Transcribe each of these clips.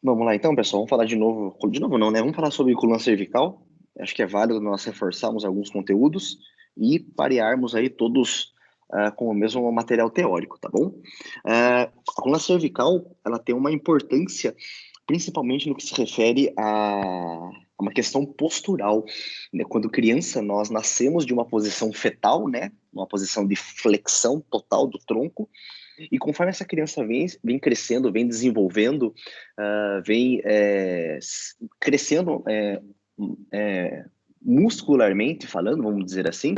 Vamos lá então, pessoal. Vamos falar de novo. De novo não, né? Vamos falar sobre coluna cervical. Acho que é válido nós reforçarmos alguns conteúdos e parearmos aí todos com o mesmo material teórico, tá bom? A coluna cervical, ela tem uma importância, principalmente no que se refere a uma questão postural, né? Quando criança, nós nascemos de uma posição fetal, né? Uma posição de flexão total do tronco, e conforme essa criança vem crescendo, vem desenvolvendo, vem crescendo muscularmente falando, vamos dizer assim,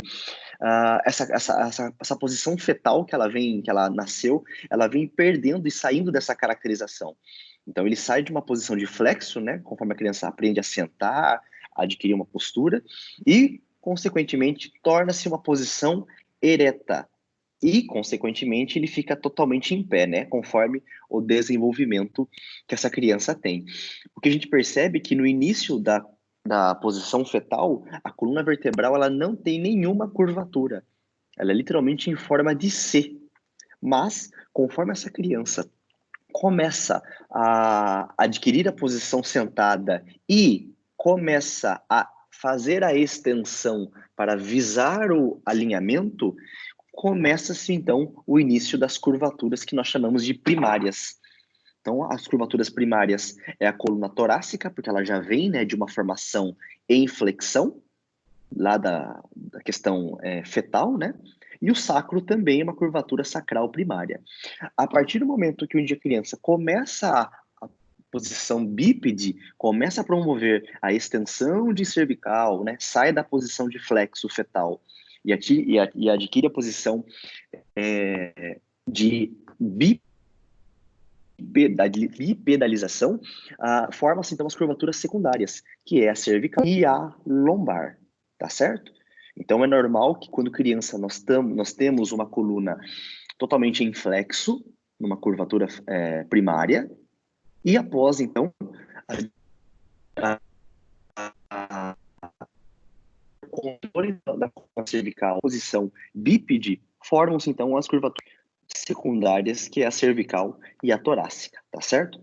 essa posição fetal que ela nasceu, ela vem perdendo e saindo dessa caracterização. Então ele sai de uma posição de flexo, né, conforme a criança aprende a sentar, a adquirir uma postura, e, consequentemente, torna-se uma posição ereta, e, consequentemente, ele fica totalmente em pé, né? Conforme o desenvolvimento que essa criança tem. O que a gente percebe é que no início da posição fetal, a coluna vertebral ela não tem nenhuma curvatura. Ela é literalmente em forma de C. Mas, conforme essa criança começa a adquirir a posição sentada e começa a fazer a extensão para visar o alinhamento, começa-se então o início das curvaturas que nós chamamos de primárias. Então, as curvaturas primárias é a coluna torácica, porque ela já vem, né, de uma formação em flexão, lá da questão fetal, né? E o sacro também é uma curvatura sacral primária. A partir do momento que um dia a criança começa a posição bípede, começa a promover a extensão de cervical, né? Sai da posição de flexo fetal e adquire a posição de bipedalização, formam-se então as curvaturas secundárias, que é a cervical e a lombar, tá certo? Então é normal que quando criança nós temos uma coluna totalmente em flexo, numa curvatura primária, e após então a controle da cervical, posição bípede, formam-se então as curvaturas secundárias, que é a cervical e a torácica, tá certo?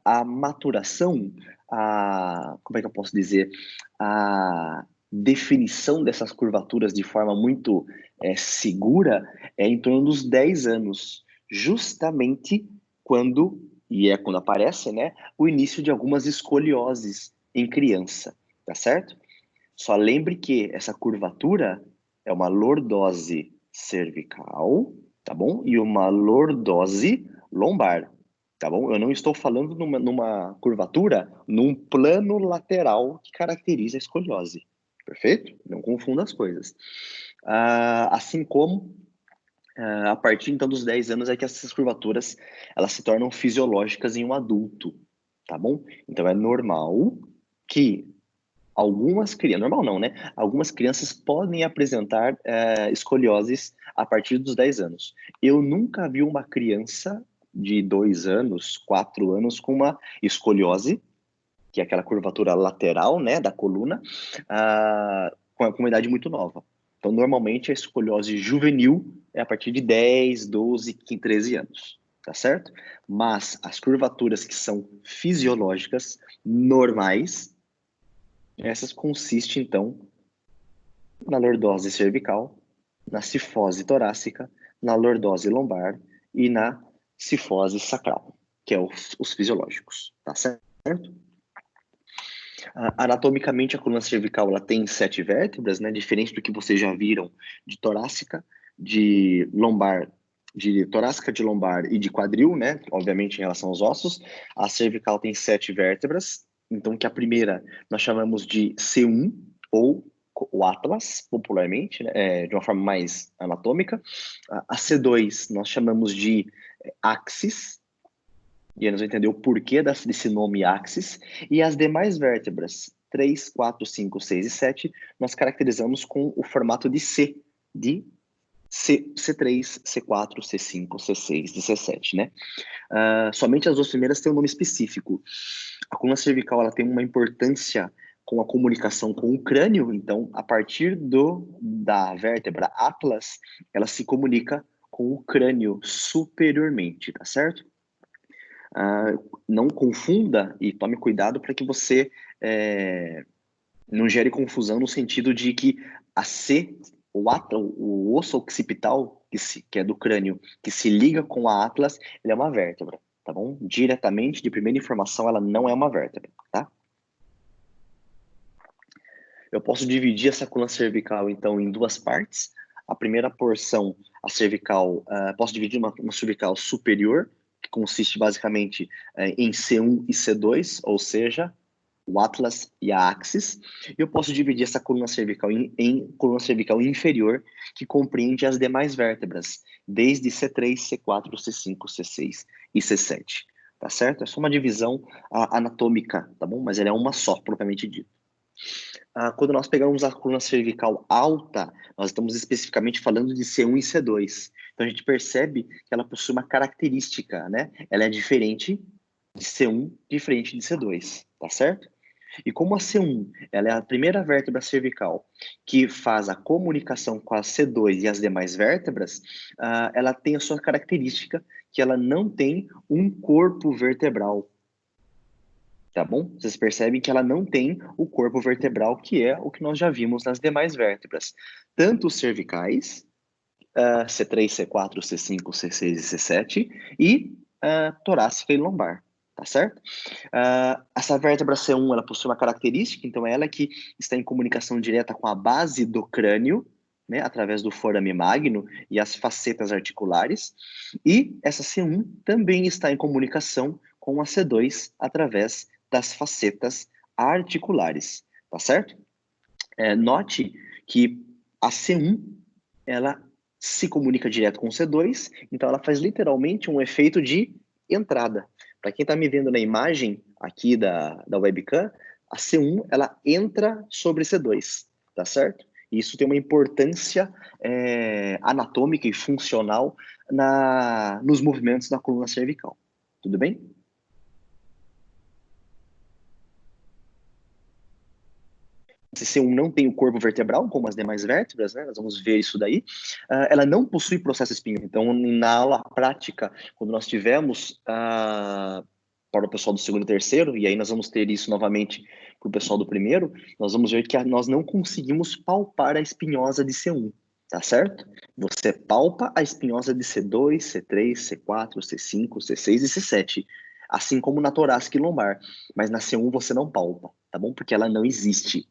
A maturação, como é que eu posso dizer? A definição dessas curvaturas de forma muito segura é em torno dos 10 anos, justamente quando, e é quando aparece, né, o início de algumas escolioses em criança, tá certo? Só lembre que essa curvatura é uma lordose cervical, tá bom? E uma lordose lombar, tá bom? Eu não estou falando numa curvatura num plano lateral que caracteriza a escoliose, perfeito? Não confunda as coisas. Assim como a partir então dos 10 anos é que essas curvaturas elas se tornam fisiológicas em um adulto, tá bom? Então é normal que algumas crianças, normal não, né? Algumas crianças podem apresentar escolioses a partir dos 10 anos. Eu nunca vi uma criança de 2 anos, 4 anos com uma escoliose, que é aquela curvatura lateral, né, da coluna, com uma idade muito nova. Então, normalmente, a escoliose juvenil é a partir de 10, 12, 15, 13 anos, tá certo? Mas as curvaturas que são fisiológicas, normais, essas consistem, então, na lordose cervical, na cifose torácica, na lordose lombar e na cifose sacral, que é os fisiológicos, tá certo? Anatomicamente, a coluna cervical ela tem 7 vértebras, né? Diferente do que vocês já viram de torácica, de lombar, de torácica, de lombar e de quadril, né? Obviamente, em relação aos ossos, a cervical tem 7 vértebras. Então, que a primeira nós chamamos de C1 ou o Atlas, popularmente, né? De uma forma mais anatômica. A C2 nós chamamos de axis, e eles vão entender o porquê desse nome axis, e as demais vértebras, 3, 4, 5, 6 e 7, nós caracterizamos com o formato de C, de C3, C4, C5, C6 e C7, né? Somente as duas primeiras têm um nome específico. A coluna cervical ela tem uma importância com a comunicação com o crânio, então, a partir da vértebra atlas, ela se comunica com o crânio superiormente, tá certo? não confunda e tome cuidado para que você não gere confusão no sentido de que a C, o osso occipital, que é do crânio, que se liga com a atlas, ele é uma vértebra, tá bom? Diretamente, de primeira informação, ela não é uma vértebra, tá? Eu posso dividir essa coluna cervical, então, em duas partes. A primeira porção, a cervical, posso dividir uma cervical superior, que consiste basicamente em C1 e C2, ou seja, o atlas e a axis. E eu posso dividir essa coluna cervical em coluna cervical inferior, que compreende as demais vértebras, desde C3, C4, C5, C6 e C7. Tá certo? É só uma divisão anatômica, tá bom? Mas ela é uma só, propriamente dita. Quando nós pegamos a coluna cervical alta, nós estamos especificamente falando de C1 e C2. Então, a gente percebe que ela possui uma característica, né? Ela é diferente de C1, diferente de C2, tá certo? E como a C1, ela é a primeira vértebra cervical que faz a comunicação com a C2 e as demais vértebras, ela tem a sua característica que ela não tem um corpo vertebral, tá bom? Vocês percebem que ela não tem o corpo vertebral, que é o que nós já vimos nas demais vértebras. Tanto os cervicais, C3, C4, C5, C6 e C7, e torácica e lombar, tá certo? Essa vértebra C1, ela possui uma característica, então ela é que está em comunicação direta com a base do crânio, né, através do forame magno e as facetas articulares, e essa C1 também está em comunicação com a C2 através das facetas articulares, tá certo? Note que a C1, ela se comunica direto com o C2, então ela faz literalmente um efeito de entrada. Para quem está me vendo na imagem aqui da webcam, a C1, ela entra sobre C2, tá certo? E isso tem uma importância anatômica e funcional nos movimentos da coluna cervical. Tudo bem? C1 não tem o corpo vertebral, como as demais vértebras, né? Nós vamos ver isso daí. Ela não possui processo espinhoso. Então, na aula prática, quando nós tivemos para o pessoal do segundo e terceiro, e aí nós vamos ter isso novamente para o pessoal do primeiro, nós vamos ver que nós não conseguimos palpar a espinhosa de C1, tá certo? Você palpa a espinhosa de C2, C3, C4, C5, C6 e C7, assim como na torácica e lombar. Mas na C1 você não palpa, tá bom? Porque ela não existe.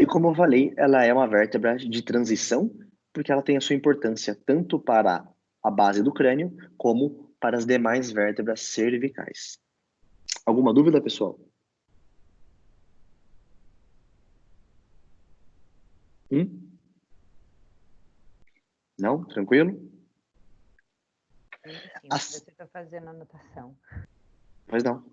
E como eu falei, ela é uma vértebra de transição, porque ela tem a sua importância tanto para a base do crânio, como para as demais vértebras cervicais. Alguma dúvida, pessoal? Não? Tranquilo? Sim, mas você está fazendo anotação. Pois não.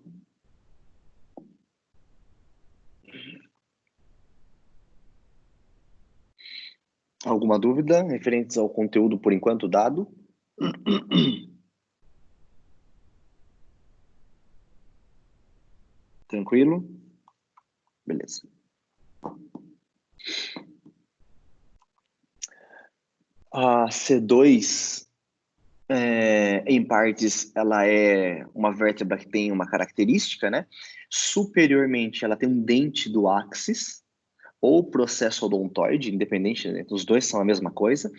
Alguma dúvida referentes ao conteúdo por enquanto dado? Tranquilo? Beleza. A C2, em partes, ela é uma vértebra que tem uma característica, né? Superiormente, ela tem um dente do áxis, ou processo odontoide, independente, né? Os dois são a mesma coisa.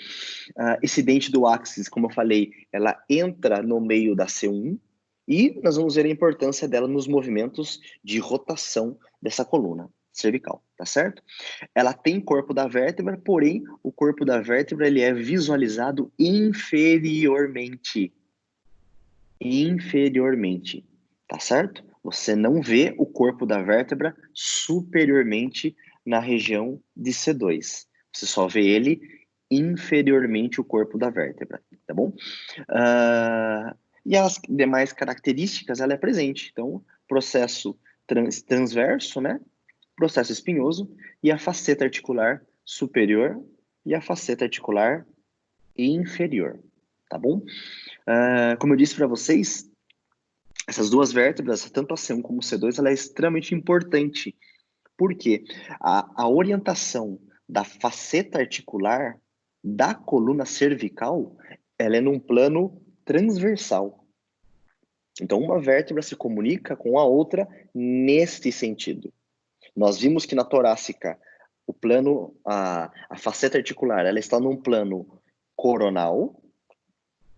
Esse dente do áxis, como eu falei, ela entra no meio da C1 e nós vamos ver a importância dela nos movimentos de rotação dessa coluna cervical, tá certo? Ela tem corpo da vértebra, porém, o corpo da vértebra ele é visualizado inferiormente. Inferiormente, tá certo? Você não vê o corpo da vértebra superiormente na região de C2. Você só vê ele inferiormente o corpo da vértebra, tá bom? E as demais características, ela é presente. Então, processo transverso, né? Processo espinhoso e a faceta articular superior e a faceta articular inferior, tá bom? Como eu disse para vocês, essas duas vértebras, tanto a C1 como a C2, ela é extremamente importante, porque a orientação da faceta articular da coluna cervical, ela é num plano transversal. Então, uma vértebra se comunica com a outra neste sentido. Nós vimos que na torácica, o plano, a faceta articular, ela está num plano coronal,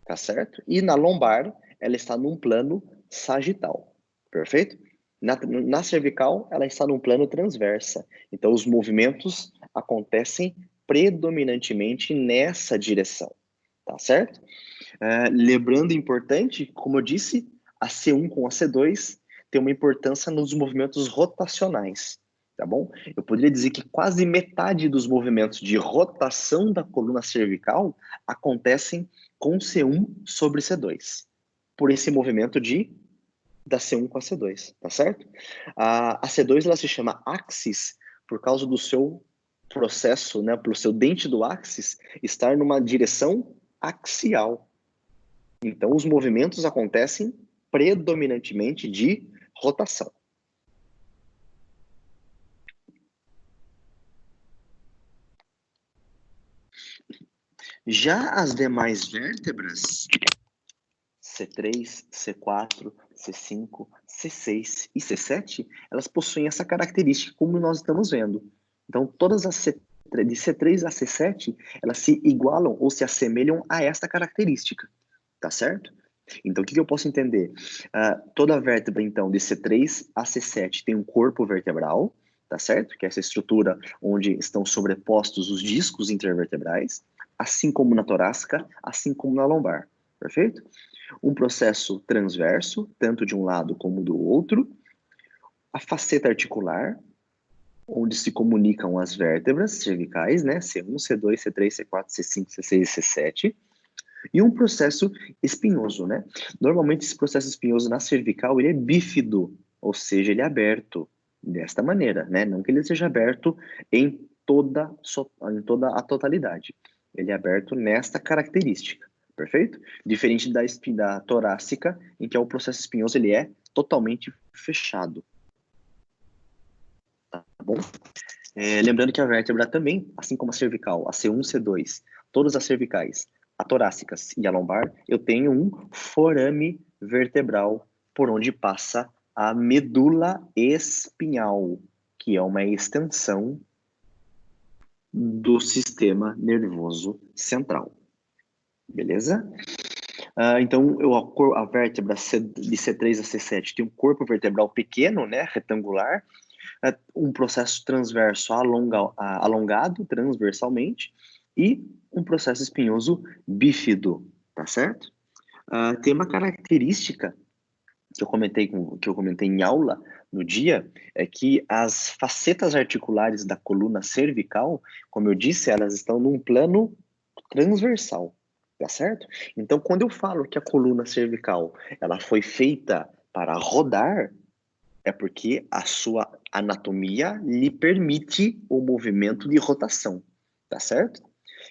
tá certo? E na lombar, ela está num plano sagital, perfeito? Na cervical, ela está num plano transversa. Então, os movimentos acontecem predominantemente nessa direção, tá certo? Lembrando, importante, como eu disse, a C1 com a C2 tem uma importância nos movimentos rotacionais, tá bom? Eu poderia dizer que quase metade dos movimentos de rotação da coluna cervical acontecem com C1 sobre C2, por esse movimento da C1 com a C2, tá certo? A C2 ela se chama axis por causa do seu processo, né, pelo seu dente do axis estar numa direção axial. Então, os movimentos acontecem predominantemente de rotação. Já as demais vértebras, C3, C4, C5, C6 e C7, elas possuem essa característica, como nós estamos vendo. Então, todas as de C3 a C7, elas se igualam ou se assemelham a esta característica, tá certo? Então, o que eu posso entender? Toda vértebra, então, de C3 a C7 tem um corpo vertebral, tá certo? Que é essa estrutura onde estão sobrepostos os discos intervertebrais, assim como na torácica, assim como na lombar, perfeito? Um processo transverso, tanto de um lado como do outro, a faceta articular, onde se comunicam as vértebras cervicais, né? C1, C2, C3, C4, C5, C6 e C7, e um processo espinhoso, né? Normalmente esse processo espinhoso na cervical, ele é bífido, ou seja, ele é aberto desta maneira, né? Não que ele seja aberto em toda a totalidade. Ele é aberto nesta característica, perfeito? Diferente da torácica, em que o processo espinhoso ele é totalmente fechado, tá bom? Lembrando que a vértebra também, assim como a cervical, a C1, C2, todas as cervicais, a torácicas e a lombar, eu tenho um forame vertebral por onde passa a medula espinhal, que é uma extensão do sistema nervoso central. Beleza? Então, a vértebra de C3 a C7 tem um corpo vertebral pequeno, né, retangular, um processo transverso alongado transversalmente e um processo espinhoso bífido, tá certo? Tem uma característica que eu comentei em aula no dia, é que as facetas articulares da coluna cervical, como eu disse, elas estão num plano transversal, tá certo? Então, quando eu falo que a coluna cervical, ela foi feita para rodar, é porque a sua anatomia lhe permite o movimento de rotação, tá certo?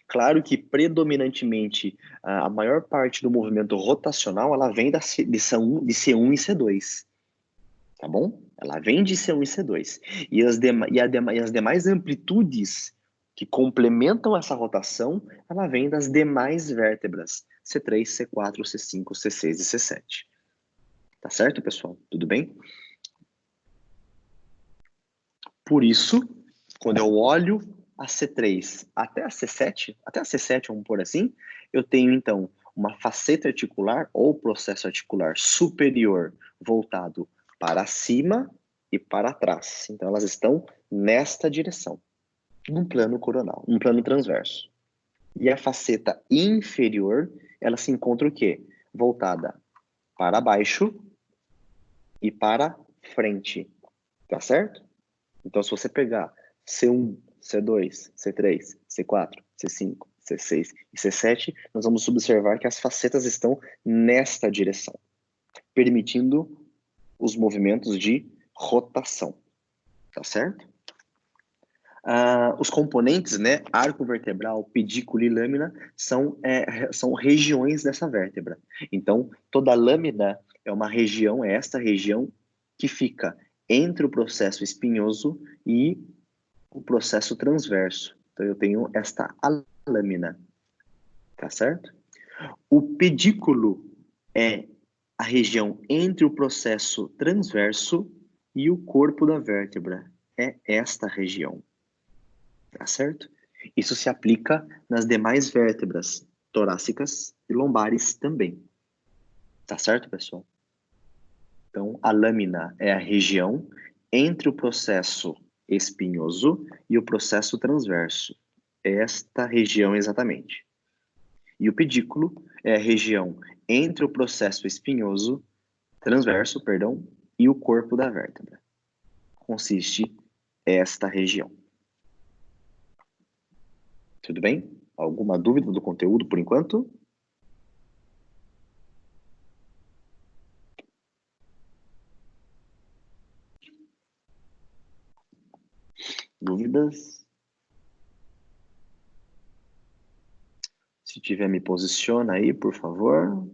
Claro que predominantemente a maior parte do movimento rotacional ela vem de C1 e C2, tá bom? Ela vem de C1 e C2. E as demais amplitudes que complementam essa rotação, ela vem das demais vértebras, C3, C4, C5, C6 e C7. Tá certo, pessoal? Tudo bem? Por isso, quando eu olho a C3 até a C7, vamos pôr assim, eu tenho então uma faceta articular ou processo articular superior voltado para cima e para trás. Então elas estão nesta direção, num plano coronal, num plano transverso. E a faceta inferior, ela se encontra o quê? Voltada para baixo e para frente, tá certo? Então, se você pegar C1, C2, C3, C4, C5, C6 e C7, nós vamos observar que as facetas estão nesta direção, permitindo os movimentos de rotação, tá certo? Os componentes, né, arco vertebral, pedículo e lâmina, são regiões dessa vértebra. Então, toda lâmina é esta região que fica entre o processo espinhoso e o processo transverso. Então, eu tenho esta lâmina, tá certo? O pedículo é a a região entre o processo transverso e o corpo da vértebra. É esta região, tá certo? Isso se aplica nas demais vértebras torácicas e lombares também. Tá certo, pessoal? Então, a lâmina é a região entre o processo espinhoso e o processo transverso. Esta região exatamente. E o pedículo é a região entre o processo espinhoso, transverso, perdão, e o corpo da vértebra. Consiste esta região. Tudo bem? Alguma dúvida do conteúdo por enquanto? Dúvidas? Se tiver, me posiciona aí, por favor.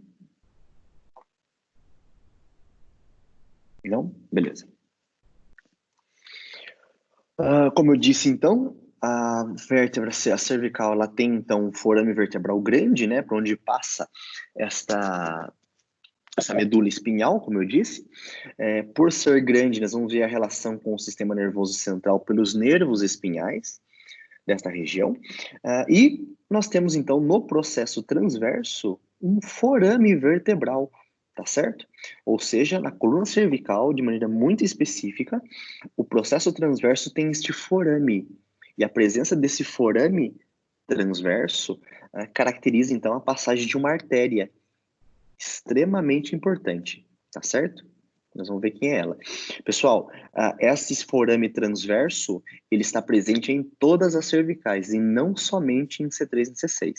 Não? Beleza. Como eu disse, então, a vértebra, a cervical, ela tem, então, um forame vertebral grande, né, por onde passa essa medula espinhal, como eu disse. Por ser grande, nós vamos ver a relação com o sistema nervoso central pelos nervos espinhais desta região. E nós temos, então, no processo transverso, um forame vertebral, tá certo? Ou seja, na coluna cervical, de maneira muito específica, o processo transverso tem este forame. E a presença desse forame transverso caracteriza, então, a passagem de uma artéria extremamente importante, tá certo? Nós vamos ver quem é ela. Pessoal, esse forame transverso, ele está presente em todas as cervicais e não somente em C3 e C6.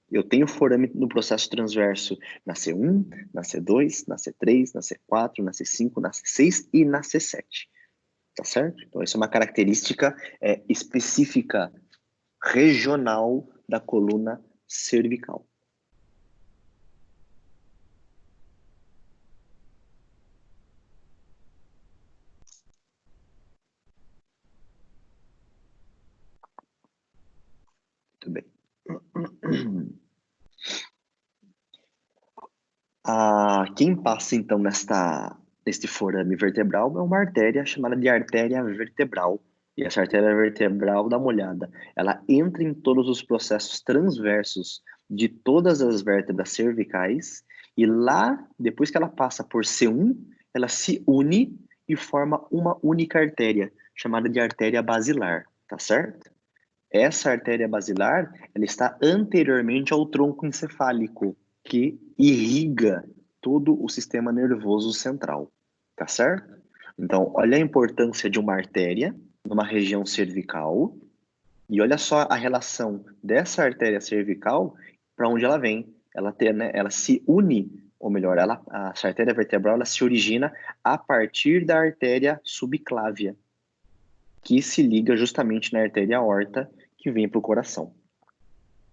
Eu tenho forame no processo transverso na C1, na C2, na C3, na C4, na C5, na C6 e na C7. Tá certo? Então, isso é uma característica específica regional da coluna cervical. Muito bem. Quem passa, então, neste forame vertebral é uma artéria chamada de artéria vertebral. E essa artéria vertebral, dá uma olhada, ela entra em todos os processos transversos de todas as vértebras cervicais e lá, depois que ela passa por C1, ela se une e forma uma única artéria, chamada de artéria basilar, tá certo? Essa artéria basilar, ela está anteriormente ao tronco encefálico, que irriga todo o sistema nervoso central, tá certo? Então, olha a importância de uma artéria numa região cervical e olha só a relação dessa artéria cervical para onde ela vem. Ela se une, ou melhor, essa artéria vertebral ela se origina a partir da artéria subclávia, que se liga justamente na artéria aorta que vem para o coração.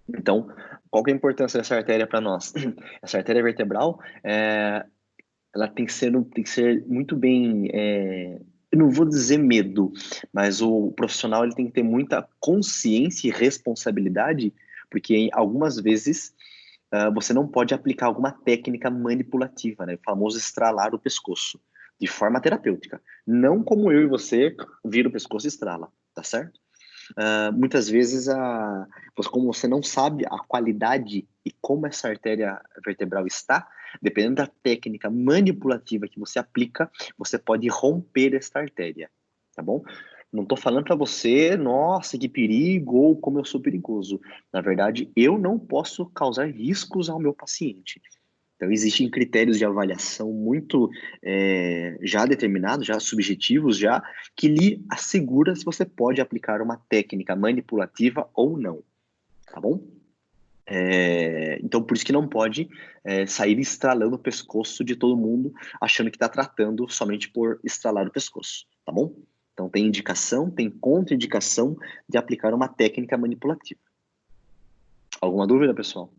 Então, qual que é a importância dessa artéria para nós? Essa artéria vertebral, ela tem que ser muito bem, eu não vou dizer medo, mas o profissional ele tem que ter muita consciência e responsabilidade, porque algumas vezes você não pode aplicar alguma técnica manipulativa, né? O famoso estralar o pescoço, de forma terapêutica. Não como eu e você vira o pescoço e estrala, tá certo? Muitas vezes, como você não sabe a qualidade e como essa artéria vertebral está, dependendo da técnica manipulativa que você aplica, você pode romper esta artéria, tá bom? Não estou falando para você, nossa, que perigo, ou como eu sou perigoso. Na verdade, eu não posso causar riscos ao meu paciente. Então, existem critérios de avaliação muito já determinados, já subjetivos, já, que lhe assegura se você pode aplicar uma técnica manipulativa ou não, tá bom? Então, por isso que não pode sair estralando o pescoço de todo mundo, achando que está tratando somente por estralar o pescoço, tá bom? Então, tem indicação, tem contraindicação de aplicar uma técnica manipulativa. Alguma dúvida, pessoal?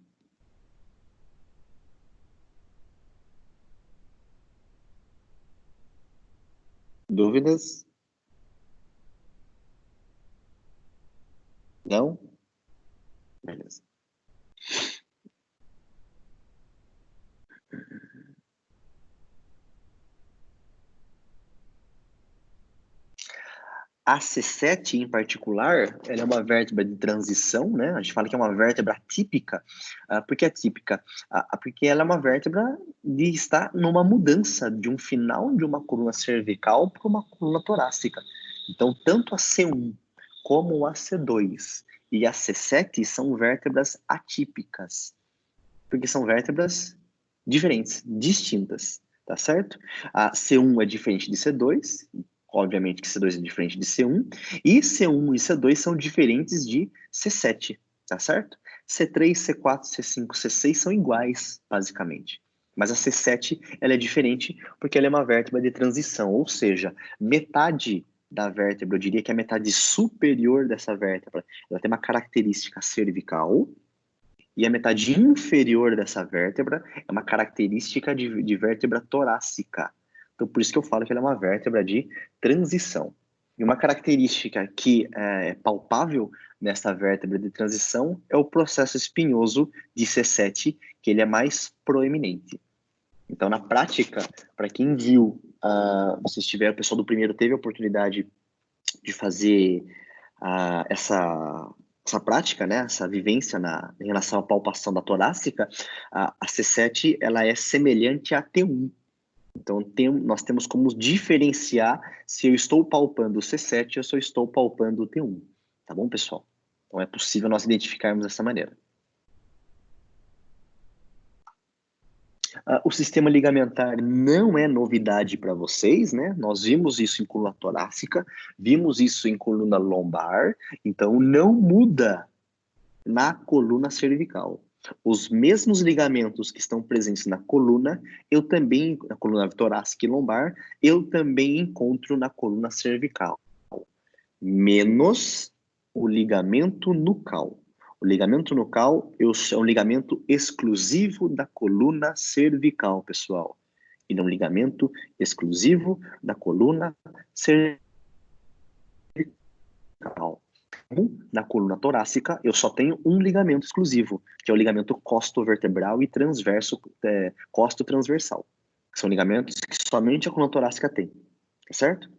Dúvidas? Não? Beleza. A C7, em particular, ela é uma vértebra de transição, né? A gente fala que é uma vértebra atípica. Por que atípica? Porque ela é uma vértebra de estar numa mudança de um final de uma coluna cervical para uma coluna torácica. Então, tanto a C1 como a C2 e a C7 são vértebras atípicas, porque são vértebras diferentes, distintas, tá certo? A C1 é diferente de C2, obviamente que C2 é diferente de C1, e C1 e C2 são diferentes de C7, tá certo? C3, C4, C5, C6 são iguais, basicamente. Mas a C7, ela é diferente porque ela é uma vértebra de transição, ou seja, metade da vértebra, eu diria que a metade superior dessa vértebra, ela tem uma característica cervical, e a metade inferior dessa vértebra é uma característica de vértebra torácica. Então, por isso que eu falo que ela é uma vértebra de transição. E uma característica que é palpável nessa vértebra de transição é o processo espinhoso de C7, que ele é mais proeminente. Então, na prática, para quem viu, se estiver, o pessoal do primeiro teve a oportunidade de fazer essa prática, né, essa vivência em relação à palpação da torácica, a C7 ela é semelhante à T1. Então, nós temos como diferenciar se eu estou palpando o C7 ou se eu estou palpando o T1. Tá bom, pessoal? Então, é possível nós identificarmos dessa maneira. O sistema ligamentar não é novidade para vocês, né? Nós vimos isso em coluna torácica, vimos isso em coluna lombar, então não muda na coluna cervical. Os mesmos ligamentos que estão presentes na coluna, na coluna torácica e lombar, eu também encontro na coluna cervical, menos o ligamento nucal. O ligamento nucal é um ligamento exclusivo da coluna cervical, pessoal. E não um ligamento exclusivo da coluna cervical. Na coluna torácica, eu só tenho um ligamento exclusivo, que é o ligamento costovertebral e transverso, costo-transversal. São ligamentos que somente a coluna torácica tem, tá certo?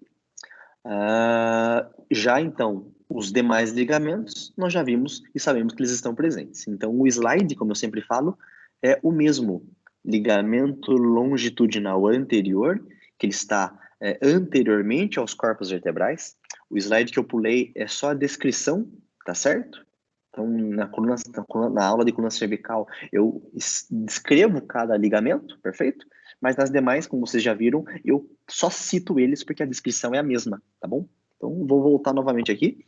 Já então, os demais ligamentos, nós já vimos e sabemos que eles estão presentes. Então, o slide, como eu sempre falo, é o mesmo ligamento longitudinal anterior, que ele está anteriormente aos corpos vertebrais. O slide que eu pulei é só a descrição, tá certo? Então, na aula de coluna cervical, eu descrevo cada ligamento, perfeito? Mas nas demais, como vocês já viram, eu só cito eles porque a descrição é a mesma, tá bom? Então, vou voltar novamente aqui.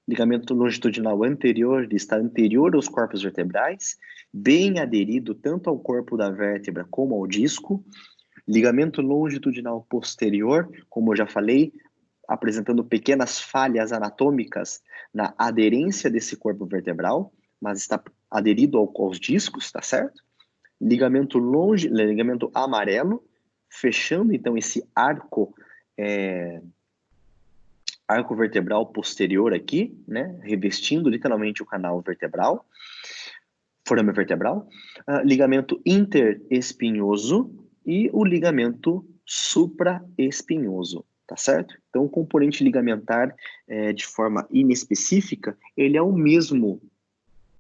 Ligamento longitudinal anterior, ele está anterior aos corpos vertebrais, bem aderido tanto ao corpo da vértebra como ao disco. Ligamento longitudinal posterior, como eu já falei, apresentando pequenas falhas anatômicas na aderência desse corpo vertebral, mas está aderido aos discos, tá certo? Ligamento amarelo, fechando então esse arco vertebral posterior aqui, né? Revestindo literalmente o canal vertebral, forame vertebral. Ligamento interespinhoso e o ligamento supraespinhoso, tá certo? Então, o componente ligamentar, de forma inespecífica, ele é o mesmo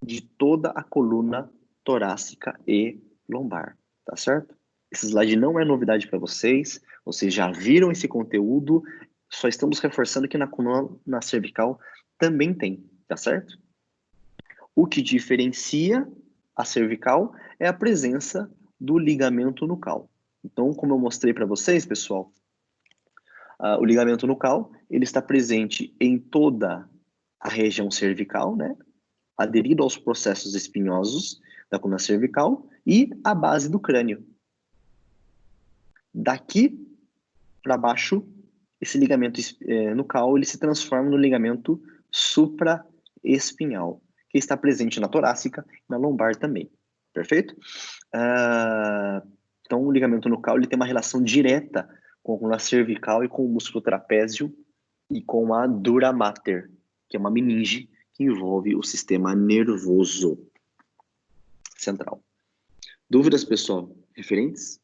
de toda a coluna torácica e lombar, tá certo? Esse slide não é novidade para vocês já viram esse conteúdo, só estamos reforçando que na coluna cervical também tem, tá certo? O que diferencia a cervical é a presença do ligamento nucal. Então, como eu mostrei para vocês, pessoal, o ligamento nucal, ele está presente em toda a região cervical, né? Aderido aos processos espinhosos da coluna cervical e à base do crânio. Daqui para baixo, esse ligamento nucal, ele se transforma no ligamento supraespinhal, que está presente na torácica e na lombar também. Perfeito? Então, o ligamento nucal, ele tem uma relação direta com a coluna cervical e com o músculo trapézio e com a dura mater, que é uma meninge que envolve o sistema nervoso central. Dúvidas, pessoal, referentes?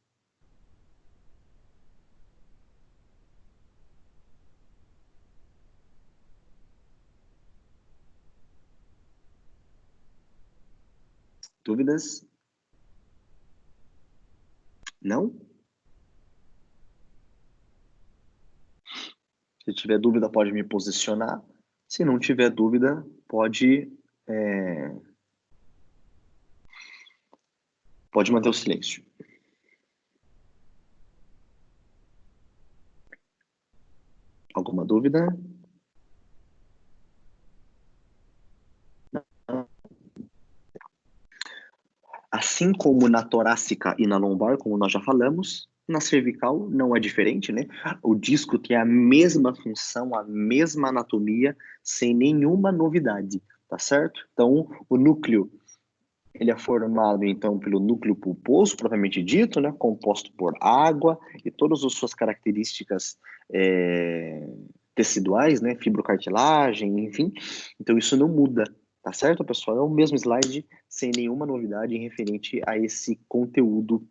Dúvidas? Não? Se tiver dúvida, pode me posicionar. Se não tiver dúvida, pode manter o silêncio. Alguma dúvida? Assim como na torácica e na lombar, como nós já falamos, na cervical não é diferente, né? O disco tem a mesma função, a mesma anatomia, sem nenhuma novidade, tá certo? Então, o núcleo, ele é formado, então, pelo núcleo pulposo, propriamente dito, né? Composto por água e todas as suas características teciduais, né? Fibrocartilagem, enfim. Então, isso não muda, tá certo, pessoal? É o mesmo slide, sem nenhuma novidade referente a esse conteúdo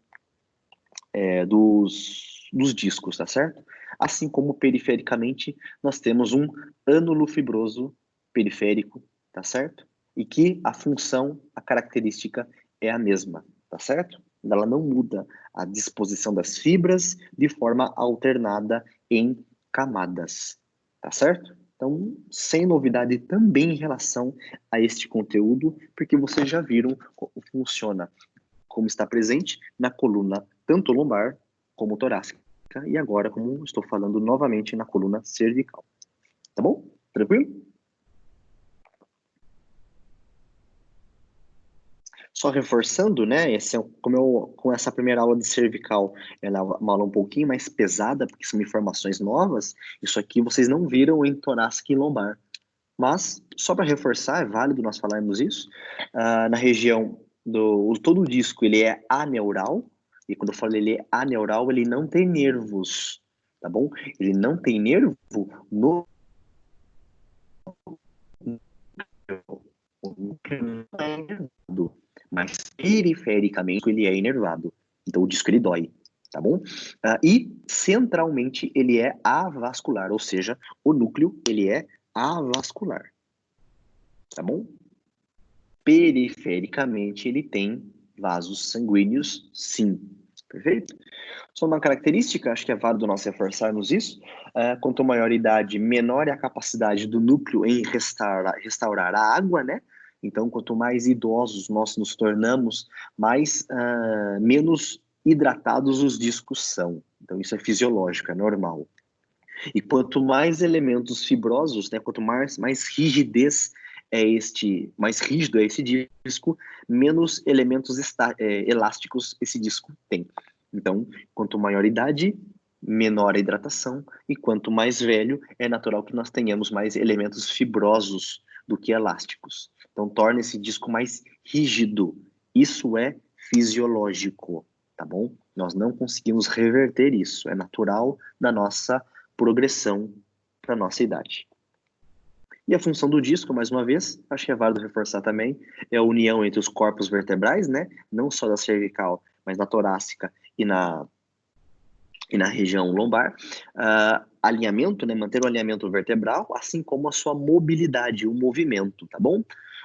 dos discos, tá certo? Assim como perifericamente, nós temos um ânulo fibroso periférico, tá certo? E que a função, a característica é a mesma, tá certo? Ela não muda a disposição das fibras de forma alternada em camadas, tá certo? Então, sem novidade também em relação a este conteúdo, porque vocês já viram como funciona, como está presente na coluna tanto lombar como torácica, e agora, como estou falando novamente, na coluna cervical. Tá bom? Tranquilo? Só reforçando, né? Com essa primeira aula de cervical, ela é uma aula um pouquinho mais pesada, porque são informações novas. Isso aqui vocês não viram em torácica e lombar. Mas, só para reforçar, é válido nós falarmos isso, na região todo o disco, ele é aneural, e quando eu falo ele é aneural, ele não tem nervos, tá bom? Ele não tem nervo no núcleo, não é inervado, mas perifericamente ele é inervado. Então o disco ele dói, tá bom? E centralmente ele é avascular, ou seja, o núcleo ele é avascular, tá bom? Perifericamente ele tem vasos sanguíneos, sim. Perfeito? Só uma característica, acho que é válido nós reforçarmos isso. Quanto maior a idade, menor é a capacidade do núcleo em restaurar a água, né? Então, quanto mais idosos nós nos tornamos, menos hidratados os discos são. Então, isso é fisiológico, é normal. E quanto mais elementos fibrosos, né, quanto mais rigidez mais rígido é esse disco, menos elementos elásticos esse disco tem. Então, quanto maior a idade, menor a hidratação, e quanto mais velho, é natural que nós tenhamos mais elementos fibrosos do que elásticos. Então, torna esse disco mais rígido. Isso é fisiológico, tá bom? Nós não conseguimos reverter isso, é natural da nossa progressão para nossa idade. E a função do disco, mais uma vez, acho que é válido reforçar também, é a união entre os corpos vertebrais, né? Não só da cervical, mas na torácica e na região lombar. Alinhamento, né? Manter o alinhamento vertebral, assim como a sua mobilidade, o movimento, tá bom?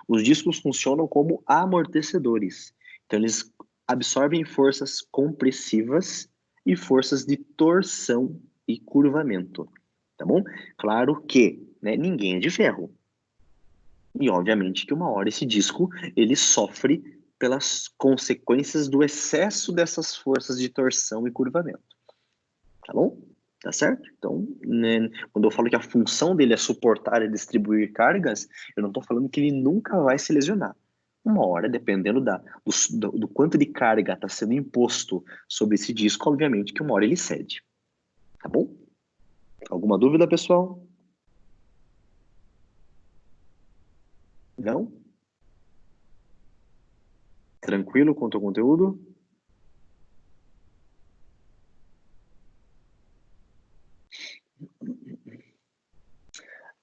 Os discos funcionam como amortecedores. Então, eles absorvem forças compressivas e forças de torção e curvamento, tá bom? Claro que, né, ninguém é de ferro. E obviamente que uma hora esse disco, ele sofre pelas consequências do excesso dessas forças de torção e curvamento, tá bom? Tá certo? Então, né, quando eu falo que a função dele é suportar e distribuir cargas, eu não estou falando que ele nunca vai se lesionar. Uma hora, dependendo do quanto de carga está sendo imposto sobre esse disco, obviamente que uma hora ele cede. Tá bom? Alguma dúvida, pessoal? Não? Tranquilo quanto ao conteúdo?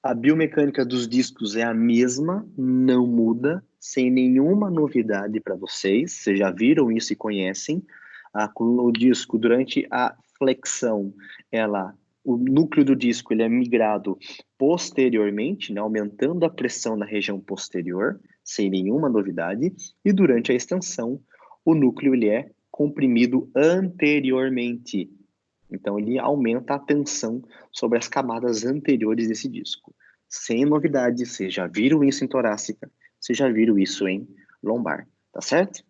A biomecânica dos discos é a mesma, não muda, sem nenhuma novidade para vocês. Vocês já viram isso e conhecem. A coluna do disco, durante a flexão, o núcleo do disco ele é migrado posteriormente, né, aumentando a pressão na região posterior, sem nenhuma novidade, e durante a extensão, o núcleo ele é comprimido anteriormente. Então, ele aumenta a tensão sobre as camadas anteriores desse disco. Sem novidade, vocês já viram isso em torácica, vocês já viram isso em lombar, tá certo?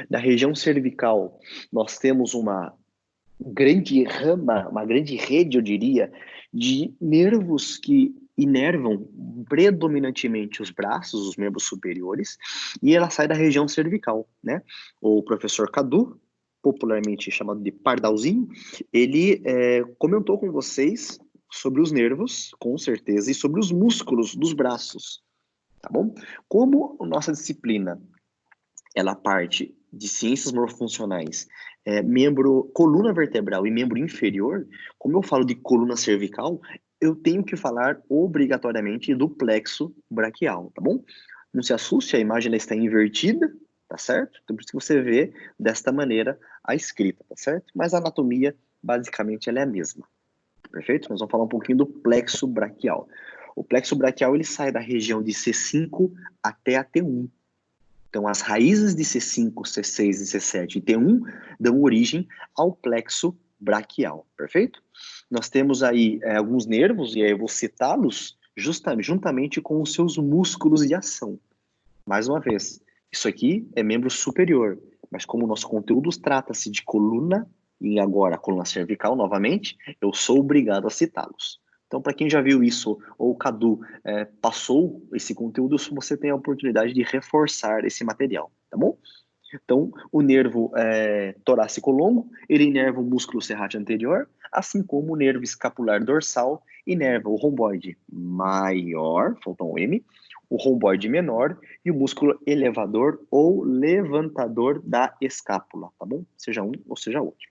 Na região cervical, nós temos uma grande rama, uma grande rede, eu diria, de nervos que inervam predominantemente os braços, os membros superiores, e ela sai da região cervical, né? O professor Cadu, popularmente chamado de Pardalzinho, ele comentou com vocês sobre os nervos, com certeza, e sobre os músculos dos braços, tá bom? Como nossa disciplina, ela parte de ciências morfofuncionais, coluna vertebral e membro inferior, como eu falo de coluna cervical, eu tenho que falar obrigatoriamente do plexo braquial, tá bom? Não se assuste, a imagem ela está invertida, tá certo? Então, por isso que você vê desta maneira a escrita, tá certo? Mas a anatomia, basicamente, ela é a mesma, perfeito? Nós vamos falar um pouquinho do plexo braquial. O plexo braquial, ele sai da região de C5 até a T1. Então, as raízes de C5, C6 e C7 e T1 dão origem ao plexo braquial, perfeito? Nós temos aí alguns nervos, e aí eu vou citá-los juntamente com os seus músculos de ação. Mais uma vez, isso aqui é membro superior, mas como o nosso conteúdo trata-se de coluna, e agora a coluna cervical novamente, eu sou obrigado a citá-los. Então, para quem já viu isso, ou o Cadu passou esse conteúdo, você tem a oportunidade de reforçar esse material, tá bom? Então, o nervo torácico longo, ele inerva o músculo serrátil anterior, assim como o nervo escapular dorsal inerva o romboide maior, faltou um M, o romboide menor e o músculo elevador ou levantador da escápula, tá bom? Seja um ou seja outro.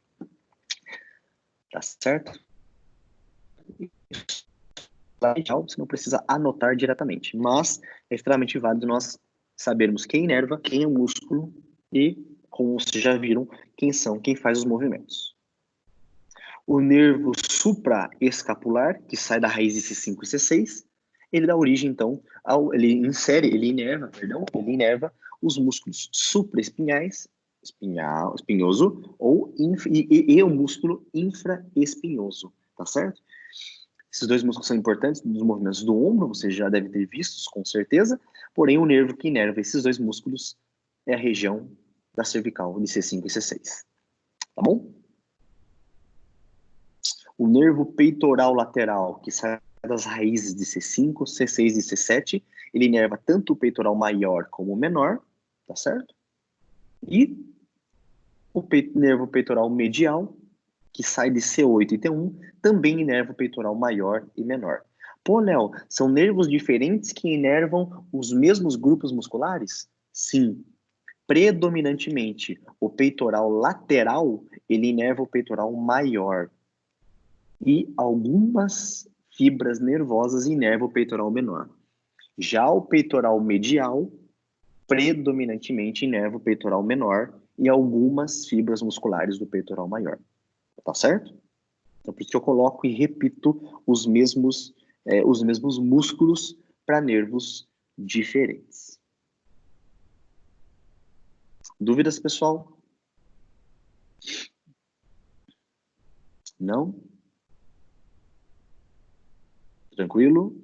Tá certo? Você não precisa anotar diretamente, mas é extremamente válido nós sabermos quem inerva, quem é o músculo e, como vocês já viram, quem faz os movimentos. O nervo supraescapular, que sai da raiz de C5 e C6, ele dá origem, então, ele inerva os músculos supraespinhais, espinhoso, e o músculo infraespinhoso, tá certo? Esses dois músculos são importantes nos movimentos do ombro, você já deve ter vistos, com certeza, porém o nervo que inerva esses dois músculos é a região da cervical, de C5 e C6, tá bom? O nervo peitoral lateral, que sai das raízes de C5, C6 e C7, ele inerva tanto o peitoral maior como o menor, tá certo? E o nervo peitoral medial, que sai de C8 e T1, também inerva o peitoral maior e menor. Pô, Léo, são nervos diferentes que inervam os mesmos grupos musculares? Sim. Predominantemente, o peitoral lateral, ele inerva o peitoral maior. E algumas fibras nervosas inervam o peitoral menor. Já o peitoral medial, predominantemente inerva o peitoral menor e algumas fibras musculares do peitoral maior. Tá certo? Então, por isso que eu coloco e repito os mesmos músculos para nervos diferentes. Dúvidas, pessoal? Não? Tranquilo?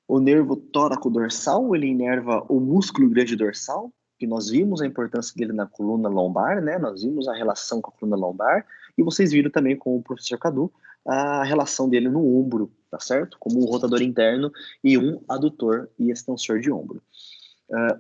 O nervo tóraco-dorsal, ele inerva o músculo grande dorsal, que nós vimos a importância dele na coluna lombar, né? Nós vimos a relação com a coluna lombar, e vocês viram também com o professor Cadu a relação dele no ombro, tá certo? Como um rotador interno e um adutor e extensor de ombro.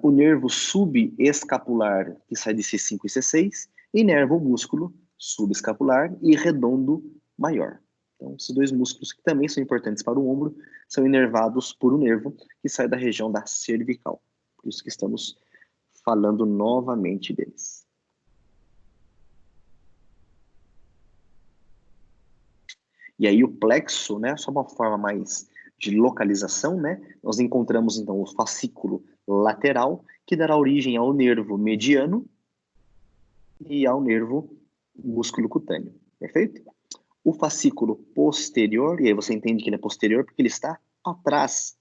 O nervo subescapular, que sai de C5 e C6, inerva o músculo subescapular e redondo maior. Então, esses dois músculos, que também são importantes para o ombro, são inervados por um nervo que sai da região da cervical. Por isso que estamos falando novamente deles. E aí o plexo, né, só uma forma mais de localização, né, nós encontramos então o fascículo lateral, que dará origem ao nervo mediano e ao nervo músculo cutâneo. perfeito? O fascículo posterior, e aí você entende que ele é posterior porque ele está atrás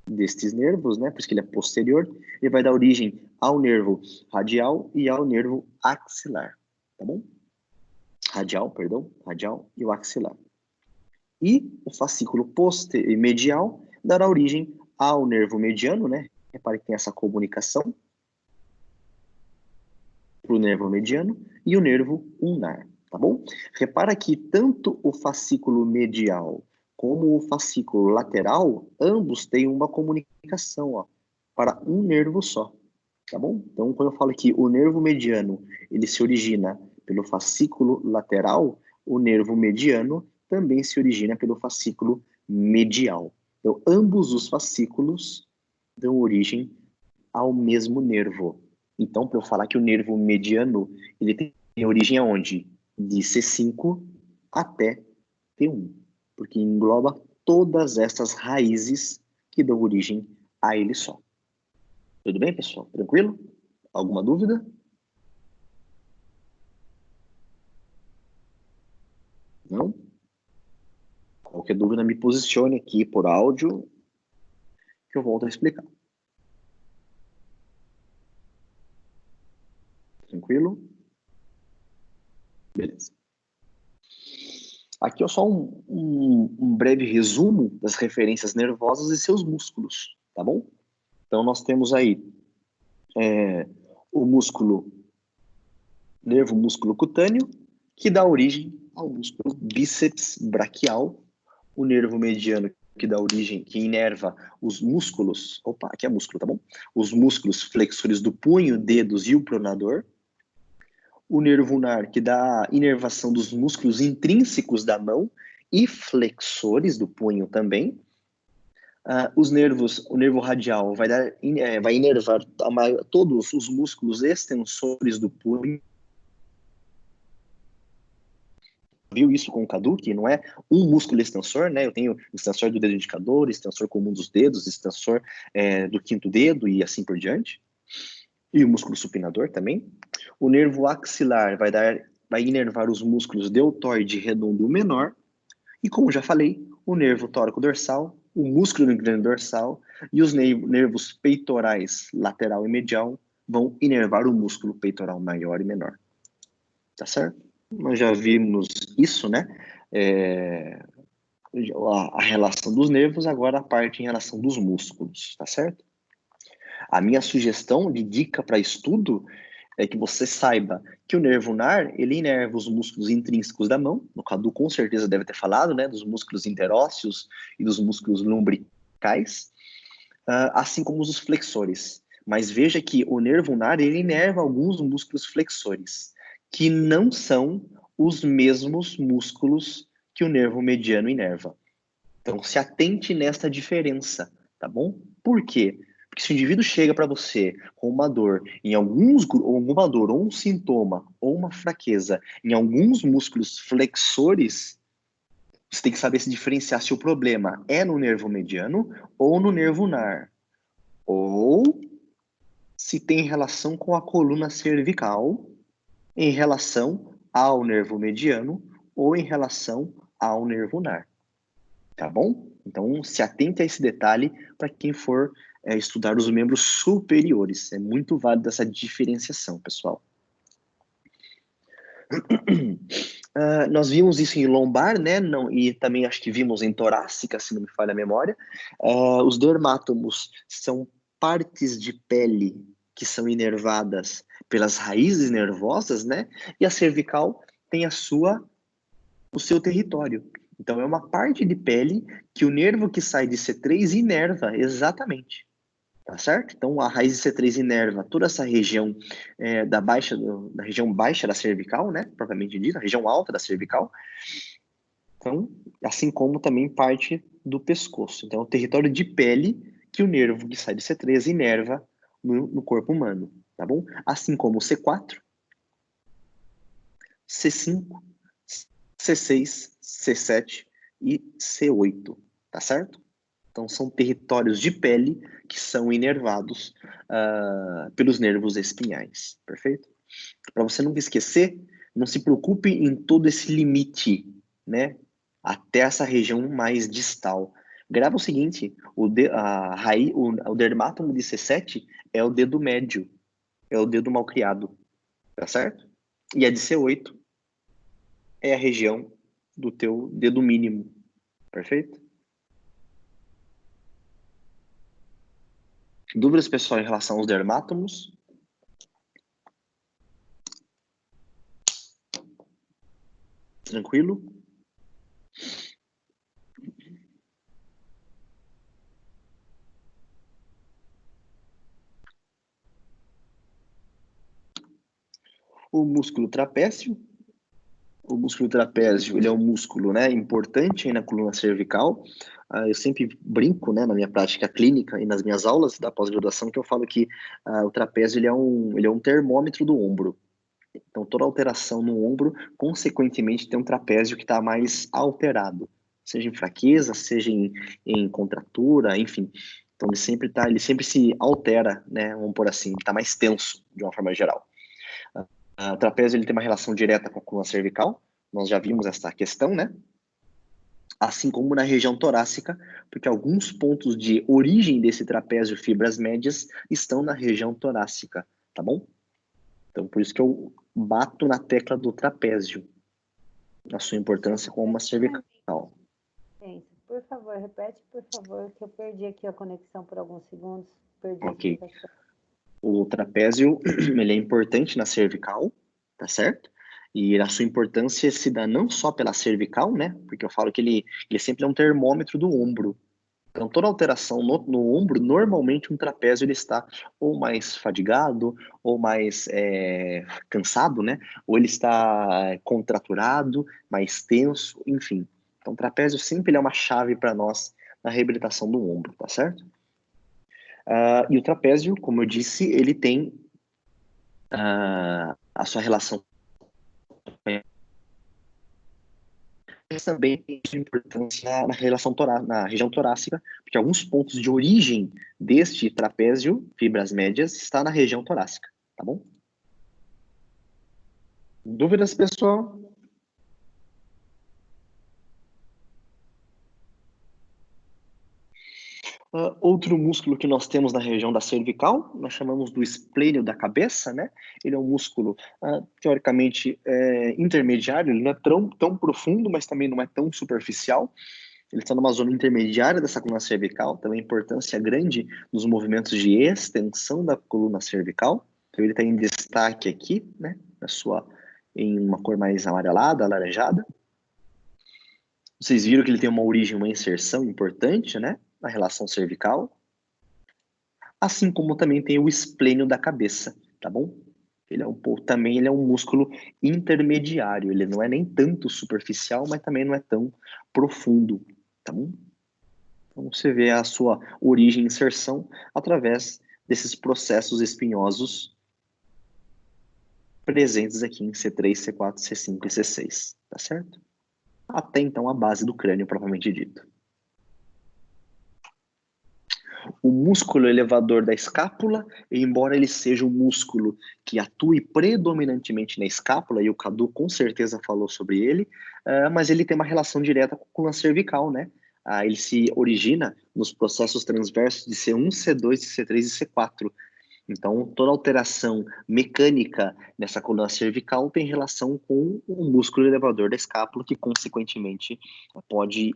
destes nervos, né? Por isso que ele é posterior, ele vai dar origem ao nervo radial e ao nervo axilar, tá bom? Radial e o axilar. E o fascículo medial dará origem ao nervo mediano, né? Repare que tem essa comunicação para o nervo mediano e o nervo ulnar, tá bom? Repara que tanto o fascículo medial como o fascículo lateral, ambos têm uma comunicação, ó, para um nervo só, tá bom? Então, quando eu falo que o nervo mediano, ele se origina pelo fascículo lateral, o nervo mediano também se origina pelo fascículo medial. Então, ambos os fascículos dão origem ao mesmo nervo. Então, para eu falar que o nervo mediano, ele tem origem aonde? De C5 até T1, porque engloba todas essas raízes que dão origem a ele só. Tudo bem, pessoal? Tranquilo? Alguma dúvida? Não? Qualquer dúvida, me posicione aqui por áudio, que eu volto a explicar. Tranquilo? Beleza. Aqui é só um breve resumo das referências nervosas e seus músculos, tá bom? Então, nós temos aí o nervo músculo cutâneo, que dá origem ao músculo bíceps braquial, o nervo mediano, que dá origem, que inerva os músculos, opa, aqui é músculo, tá bom? Os músculos flexores do punho, dedos e o pronador, o nervo ulnar, que dá inervação dos músculos intrínsecos da mão e flexores do punho também. Os nervos, o nervo radial vai inervar todos os músculos extensores do punho. Viu isso com o Cadu, que não é um músculo extensor, né? Eu tenho extensor do dedo indicador, extensor comum dos dedos, extensor do quinto dedo e assim por diante. E o músculo supinador também. O nervo axilar vai inervar os músculos deltoide redondo menor. E como já falei, o nervo tóraco-dorsal, o músculo do grande dorsal e os nervos peitorais lateral e medial vão inervar o músculo peitoral maior e menor. Tá certo? Nós já vimos isso, né? A relação dos nervos, agora a parte em relação dos músculos, tá certo? A minha sugestão de dica para estudo é que você saiba que o nervo ulnar, ele inerva os músculos intrínsecos da mão, no Cadu com certeza deve ter falado, né, dos músculos interósseos e dos músculos lumbricais, assim como os flexores. Mas veja que o nervo ulnar, ele inerva alguns músculos flexores, que não são os mesmos músculos que o nervo mediano inerva. Então, se atente nesta diferença, tá bom? Por quê? Porque se o indivíduo chega para você com uma dor alguma dor, ou um sintoma, ou uma fraqueza em alguns músculos flexores, você tem que saber se diferenciar se o problema é no nervo mediano ou no nervo ulnar. Ou se tem relação com a coluna cervical em relação ao nervo mediano ou em relação ao nervo ulnar. Tá bom? Então, se atente a esse detalhe para quem for estudar os membros superiores. É muito válido essa diferenciação, pessoal. Nós vimos isso em lombar, né? Não, e também acho que vimos em torácica, se não me falha a memória. Os dermátomos são partes de pele que são inervadas pelas raízes nervosas, né? E a cervical tem o seu território. Então, é uma parte de pele que o nervo que sai de C3 inerva exatamente. Tá certo? Então, a raiz de C3 inerva toda essa região da região baixa da cervical, né? Propriamente dita, a região alta da cervical. Então, assim como também parte do pescoço. Então, é o território de pele que o nervo que sai de C3 inerva no corpo humano, tá bom? Assim como o C4, C5, C6, C7 e C8, tá certo? Então, são territórios de pele que são inervados pelos nervos espinhais, perfeito? Para você nunca esquecer, Não se preocupe em todo esse limite, né? Até essa região mais distal. Grava o seguinte, o dermátomo de C7 é o dedo médio, é o dedo mal criado, tá certo? E a de C8 é a região do teu dedo mínimo, perfeito? Dúvidas, pessoal, em relação aos dermátomos? Tranquilo? O músculo trapézio. O músculo trapézio, ele é um músculo, né, importante aí na coluna cervical. Eu sempre brinco, né, na minha prática clínica e nas minhas aulas da pós-graduação, que eu falo que o trapézio ele é um termômetro do ombro. Então, toda alteração no ombro, consequentemente, tem um trapézio que está mais alterado, seja em fraqueza, seja em contratura, enfim. Então, ele sempre se altera, né, vamos por assim, está mais tenso, de uma forma geral. O trapézio ele tem uma relação direta com a coluna cervical, nós já vimos essa questão, né? Assim como na região torácica, porque alguns pontos de origem desse trapézio fibras médias estão na região torácica, tá bom? Então, por isso que eu bato na tecla do trapézio, a sua importância como uma cervical. Por favor, repete, por favor, que eu perdi aqui a conexão por alguns segundos. Perdi a Ok. explicação. O trapézio, ele é importante na cervical, tá certo? E a sua importância se dá não só pela cervical, né? Porque eu falo que ele sempre é um termômetro do ombro. Então, toda alteração no ombro, normalmente um trapézio ele está ou mais fadigado, ou mais cansado, né? Ou ele está contraturado, mais tenso, enfim. Então, o trapézio sempre ele é uma chave para nós na reabilitação do ombro, tá certo? E o trapézio, como eu disse, ele tem a sua relação mas também tem importância na relação na região torácica, porque alguns pontos de origem deste trapézio, fibras médias, está na região torácica, tá bom? Dúvidas, pessoal? Outro músculo que nós temos na região da cervical, nós chamamos do esplênio da cabeça, né? Ele é um músculo, teoricamente, intermediário, ele não é tão profundo, mas também não é tão superficial. Ele está numa zona intermediária dessa coluna cervical, também importância grande nos movimentos de extensão da coluna cervical. Então, ele está em destaque aqui, né? Em uma cor mais amarelada, alaranjada. Vocês viram que ele tem uma origem, uma inserção importante, né? Na relação cervical. Assim como também tem o esplênio da cabeça, tá bom? Também ele é um músculo intermediário, ele não é nem tanto superficial, mas também não é tão profundo, tá bom? Então você vê a sua origem e inserção através desses processos espinhosos presentes aqui em C3, C4, C5 e C6, tá certo? Até então a base do crânio propriamente dito. O músculo elevador da escápula, embora ele seja um músculo que atue predominantemente na escápula, e o Cadu com certeza falou sobre ele, mas ele tem uma relação direta com a coluna cervical, né? Ele se origina nos processos transversos de C1, C2, C3 e C4. Então, toda alteração mecânica nessa coluna cervical tem relação com o músculo elevador da escápula, que, consequentemente, pode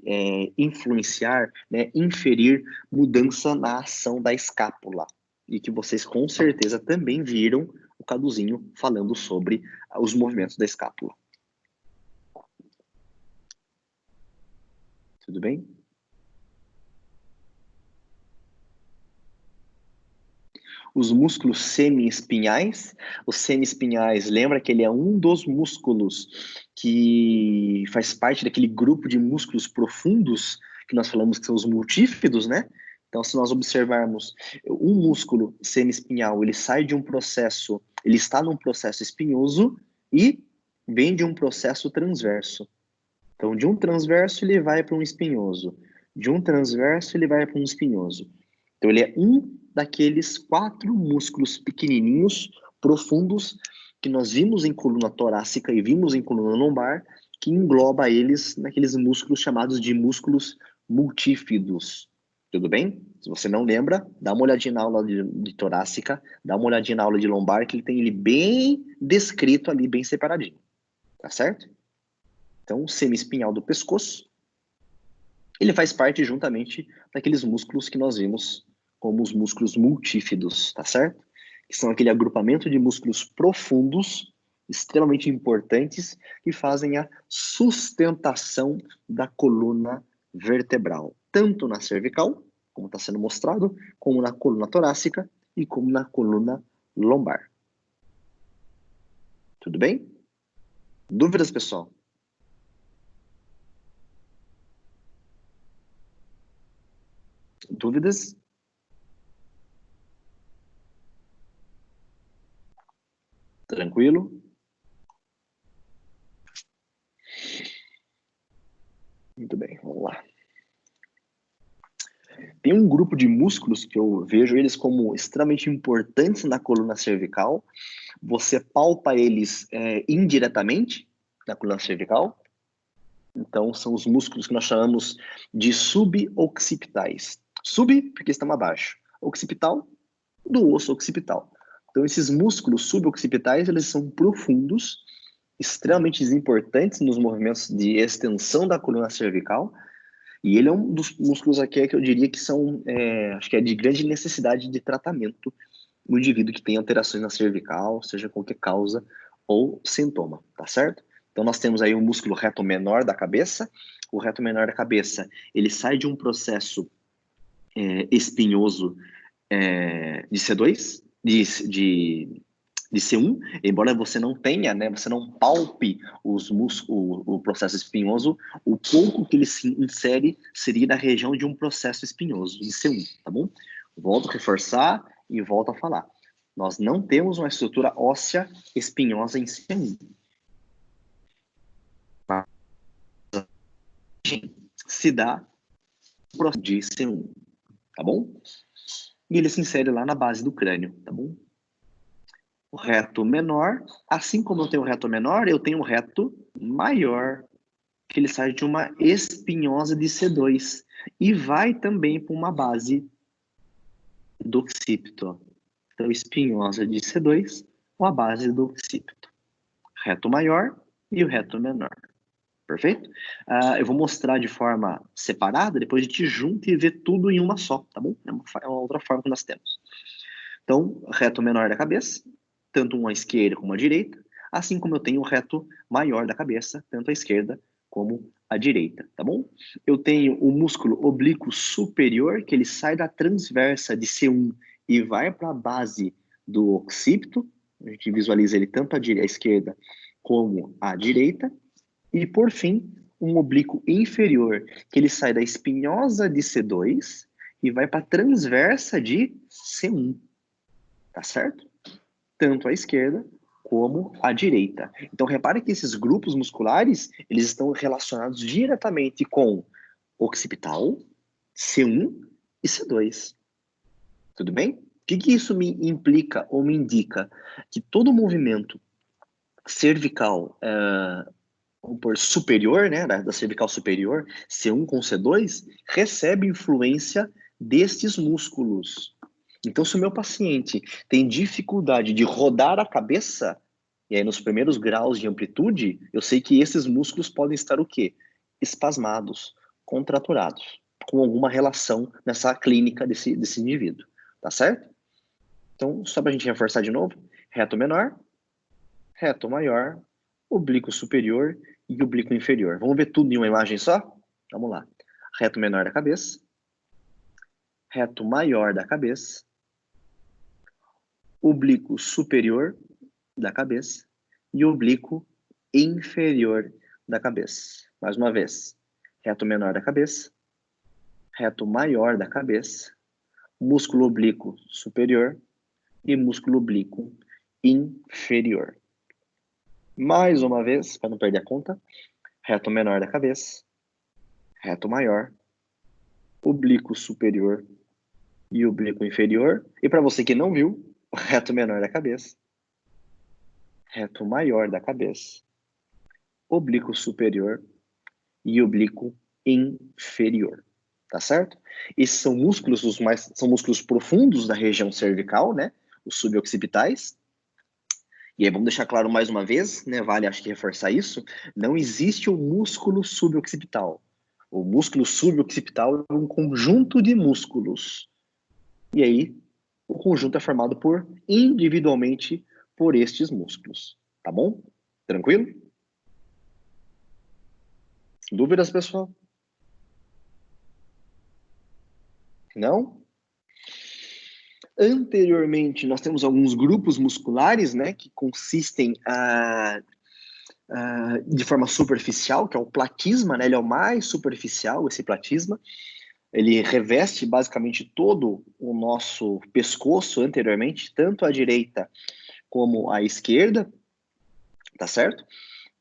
influenciar, né, inferir mudança na ação da escápula. E que vocês, com certeza, também viram o Caduzinho falando sobre os movimentos da escápula. Tudo bem? Os músculos semi-espinhais. Os semi-espinhais, lembra que ele é um dos músculos que faz parte daquele grupo de músculos profundos que nós falamos que são os multífidos, né? Então, se nós observarmos um músculo semi-espinhal, ele sai de um processo, ele está num processo espinhoso e vem de um processo transverso. Então, de um transverso, ele vai para um espinhoso. De um transverso, ele vai para um espinhoso. Então, ele é um daqueles 4 músculos pequenininhos, profundos, que nós vimos em coluna torácica e vimos em coluna lombar, que engloba eles naqueles músculos chamados de músculos multífidos. Tudo bem? Se você não lembra, dá uma olhadinha na aula de torácica, dá uma olhadinha na aula de lombar, que ele tem ele bem descrito ali, bem separadinho. Tá certo? Então, o semiespinhal do pescoço, ele faz parte juntamente daqueles músculos que nós vimos como os músculos multífidos, tá certo? Que são aquele agrupamento de músculos profundos, extremamente importantes, que fazem a sustentação da coluna vertebral, tanto na cervical, como está sendo mostrado, como na coluna torácica e como na coluna lombar. Tudo bem? Dúvidas, pessoal? Dúvidas? Tranquilo? Muito bem, vamos lá. Tem um grupo de músculos que eu vejo eles como extremamente importantes na coluna cervical. Você palpa eles indiretamente na coluna cervical. Então, são os músculos que nós chamamos de suboccipitais. Sub, porque estão abaixo. Occipital, do osso occipital. Então, esses músculos suboccipitais, eles são profundos, extremamente importantes nos movimentos de extensão da coluna cervical. E ele é um dos músculos aqui que eu diria que são, acho que é de grande necessidade de tratamento no indivíduo que tem alterações na cervical, seja qualquer causa ou sintoma, tá certo? Então nós temos aí o músculo reto menor da cabeça. O reto menor da cabeça, ele sai de um processo espinhoso de C2, de C1, embora você não tenha, né, você não palpe os o processo espinhoso, o pouco que ele se insere seria na região de um processo espinhoso, de C1, tá bom? Volto a reforçar e volto a falar. Nós não temos uma estrutura óssea espinhosa em C1. Se dá de C1, tá bom? E ele se insere lá na base do crânio, tá bom? O reto menor, assim como eu tenho o reto menor, eu tenho o reto maior, que ele sai de uma espinhosa de C2 e vai também para uma base do occipito. Então, espinhosa de C2 com a base do occipito. Reto maior e o reto menor. Perfeito? Eu vou mostrar de forma separada, depois a gente junta e vê tudo em uma só, tá bom? É uma outra forma que nós temos. Então, reto menor da cabeça, tanto uma à esquerda como à direita, assim como eu tenho o reto maior da cabeça, tanto à esquerda como à direita, tá bom? Eu tenho o músculo oblíquo superior, que ele sai da transversa de C1 e vai para a base do occipito, a gente visualiza ele tanto à esquerda como à direita, e por fim, um oblíquo inferior, que ele sai da espinhosa de C2 e vai para a transversa de C1, tá certo? Tanto à esquerda como à direita. Então, repare que esses grupos musculares, eles estão relacionados diretamente com occipital, C1 e C2. Tudo bem? O que isso me implica ou me indica? Que todo movimento cervical, vamos por superior, né, da cervical superior, C1 com C2, recebe influência destes músculos. Então, se o meu paciente tem dificuldade de rodar a cabeça, e aí nos primeiros graus de amplitude, eu sei que esses músculos podem estar o quê? Espasmados, contraturados, com alguma relação nessa clínica desse indivíduo, tá certo? Então, só para a gente reforçar de novo, reto menor, reto maior, oblíquo superior e oblíquo inferior. Vamos ver tudo em uma imagem só? Vamos lá. Reto menor da cabeça, reto maior da cabeça, oblíquo superior da cabeça e oblíquo inferior da cabeça. Mais uma vez, reto menor da cabeça, reto maior da cabeça, músculo oblíquo superior e músculo oblíquo inferior. Mais uma vez, para não perder a conta, reto menor da cabeça, reto maior, oblíquo superior e oblíquo inferior. E para você que não viu, o reto menor da cabeça, reto maior da cabeça, oblíquo superior e oblíquo inferior, tá certo? Esses são músculos são músculos profundos da região cervical, né? Os suboccipitais. E aí vamos deixar claro mais uma vez, né? Vale acho que reforçar isso, não existe o músculo suboccipital. O músculo suboccipital é um conjunto de músculos. E aí o conjunto é formado individualmente por estes músculos, tá bom? Tranquilo? Dúvidas, pessoal? Não? Anteriormente, nós temos alguns grupos musculares, né, que consistem de forma superficial, que é o platisma, né, ele é o mais superficial, esse platisma. Ele reveste basicamente todo o nosso pescoço anteriormente, tanto à direita como à esquerda, tá certo?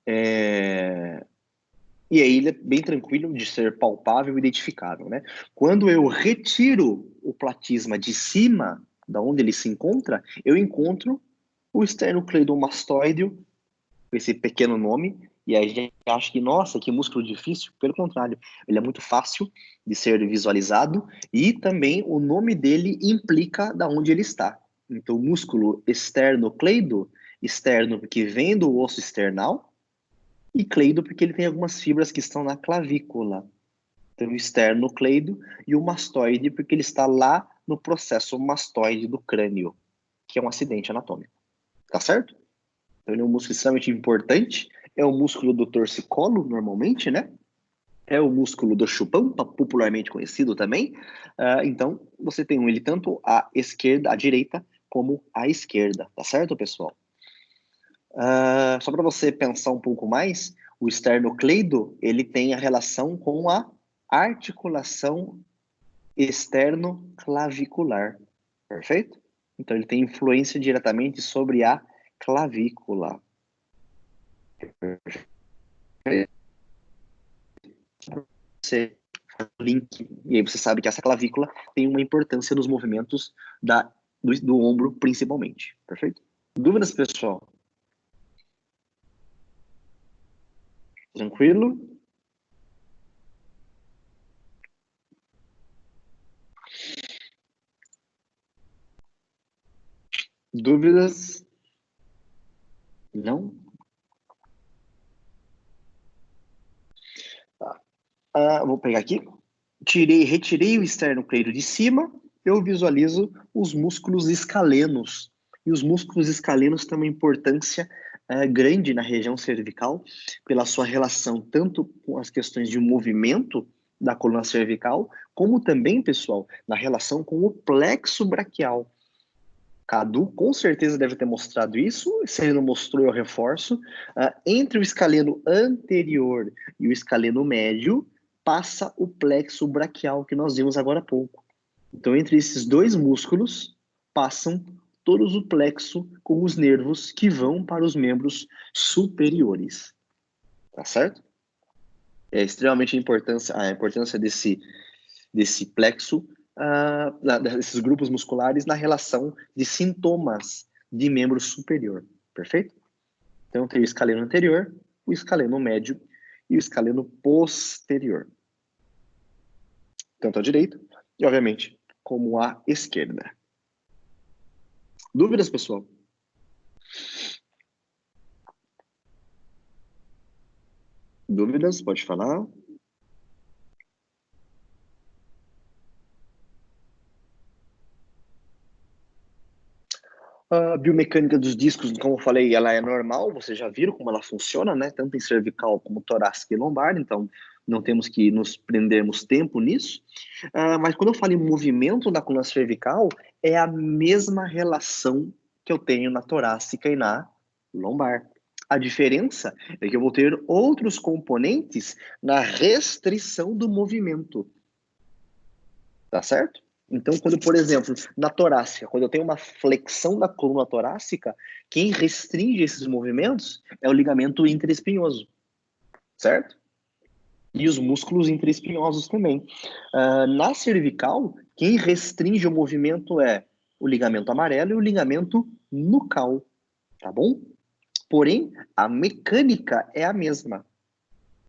E aí ele é bem tranquilo de ser palpável e identificável, né? Quando eu retiro o platisma de cima, da onde ele se encontra, eu encontro o esternocleidomastoideo, com esse pequeno nome, e aí a gente acha que, nossa, que músculo difícil. Pelo contrário, ele é muito fácil de ser visualizado e também o nome dele implica da onde ele está. Então, o músculo esternocleido, externo porque vem do osso external, e cleido porque ele tem algumas fibras que estão na clavícula. Então, o esternocleido e o mastoide porque ele está lá no processo mastoide do crânio, que é um acidente anatômico. Tá certo? Então, ele é um músculo extremamente importante. É o músculo do torcicolo, normalmente, né? É o músculo do chupão, popularmente conhecido também. Então, você tem ele tanto à esquerda, à direita, como à esquerda. Tá certo, pessoal? Só para você pensar um pouco mais, o esternocleido, ele tem a relação com a articulação externo-clavicular. Perfeito? Então, ele tem influência diretamente sobre a clavícula. Você link, e aí você sabe que essa clavícula tem uma importância nos movimentos do ombro, principalmente. Perfeito? Dúvidas, pessoal? Tranquilo? Dúvidas? Não? Vou pegar aqui. Retirei o esternocleido de cima, eu visualizo os músculos escalenos. E os músculos escalenos têm uma importância grande na região cervical, pela sua relação tanto com as questões de movimento da coluna cervical, como também, pessoal, na relação com o plexo braquial. Cadu com certeza deve ter mostrado isso, se ele não mostrou, eu reforço. Entre o escaleno anterior e o escaleno médio, passa o plexo braquial que nós vimos agora há pouco. Então, entre esses dois músculos, passam todos o plexo com os nervos que vão para os membros superiores. Tá certo? É extremamente a importância desse plexo, desses grupos musculares na relação de sintomas de membro superior. Perfeito? Então, tem o escaleno anterior, o escaleno médio e o escaleno posterior. Tanto à direita e, obviamente, como à esquerda. Dúvidas, pessoal? Dúvidas? Pode falar. A biomecânica dos discos, como eu falei, ela é normal, vocês já viram como ela funciona, né? Tanto em cervical como torácica e lombar, então não temos que nos prendermos tempo nisso. Mas quando eu falo em movimento da coluna cervical, é a mesma relação que eu tenho na torácica e na lombar. A diferença é que eu vou ter outros componentes na restrição do movimento. Tá certo? Então, quando, por exemplo, na torácica, quando eu tenho uma flexão da coluna torácica, quem restringe esses movimentos é o ligamento interespinhoso, certo? E os músculos interespinhosos também. Na cervical, quem restringe o movimento é o ligamento amarelo e o ligamento nucal, tá bom? Porém, a mecânica é a mesma.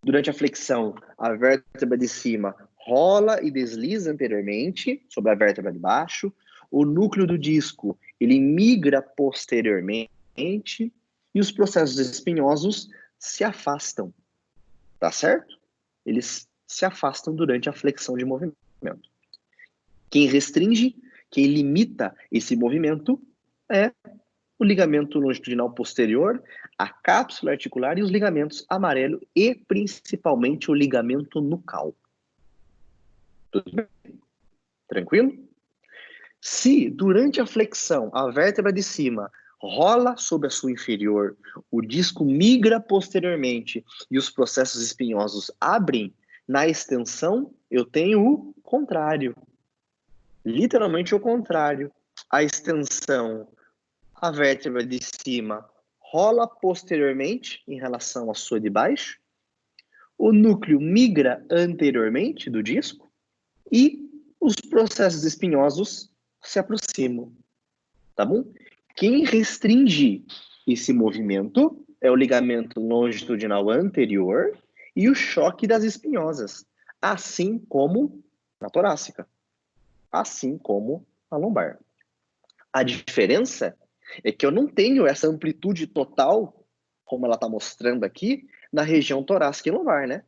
Durante a flexão, a vértebra de cima rola e desliza anteriormente sobre a vértebra de baixo. O núcleo do disco, ele migra posteriormente e os processos espinhosos se afastam. Tá certo? Eles se afastam durante a flexão de movimento. Quem restringe, quem limita esse movimento é o ligamento longitudinal posterior, a cápsula articular e os ligamentos amarelo e principalmente o ligamento nucal. Tudo bem? Tranquilo? Se durante a flexão a vértebra de cima rola sobre a sua inferior, o disco migra posteriormente e os processos espinhosos abrem, na extensão eu tenho o contrário. Literalmente o contrário. A extensão, a vértebra de cima rola posteriormente em relação à sua de baixo, o núcleo migra anteriormente do disco e os processos espinhosos se aproximam, tá bom? Quem restringe esse movimento é o ligamento longitudinal anterior e o choque das espinhosas, assim como na torácica, assim como na lombar. A diferença é que eu não tenho essa amplitude total, como ela está mostrando aqui, na região torácica e lombar, né?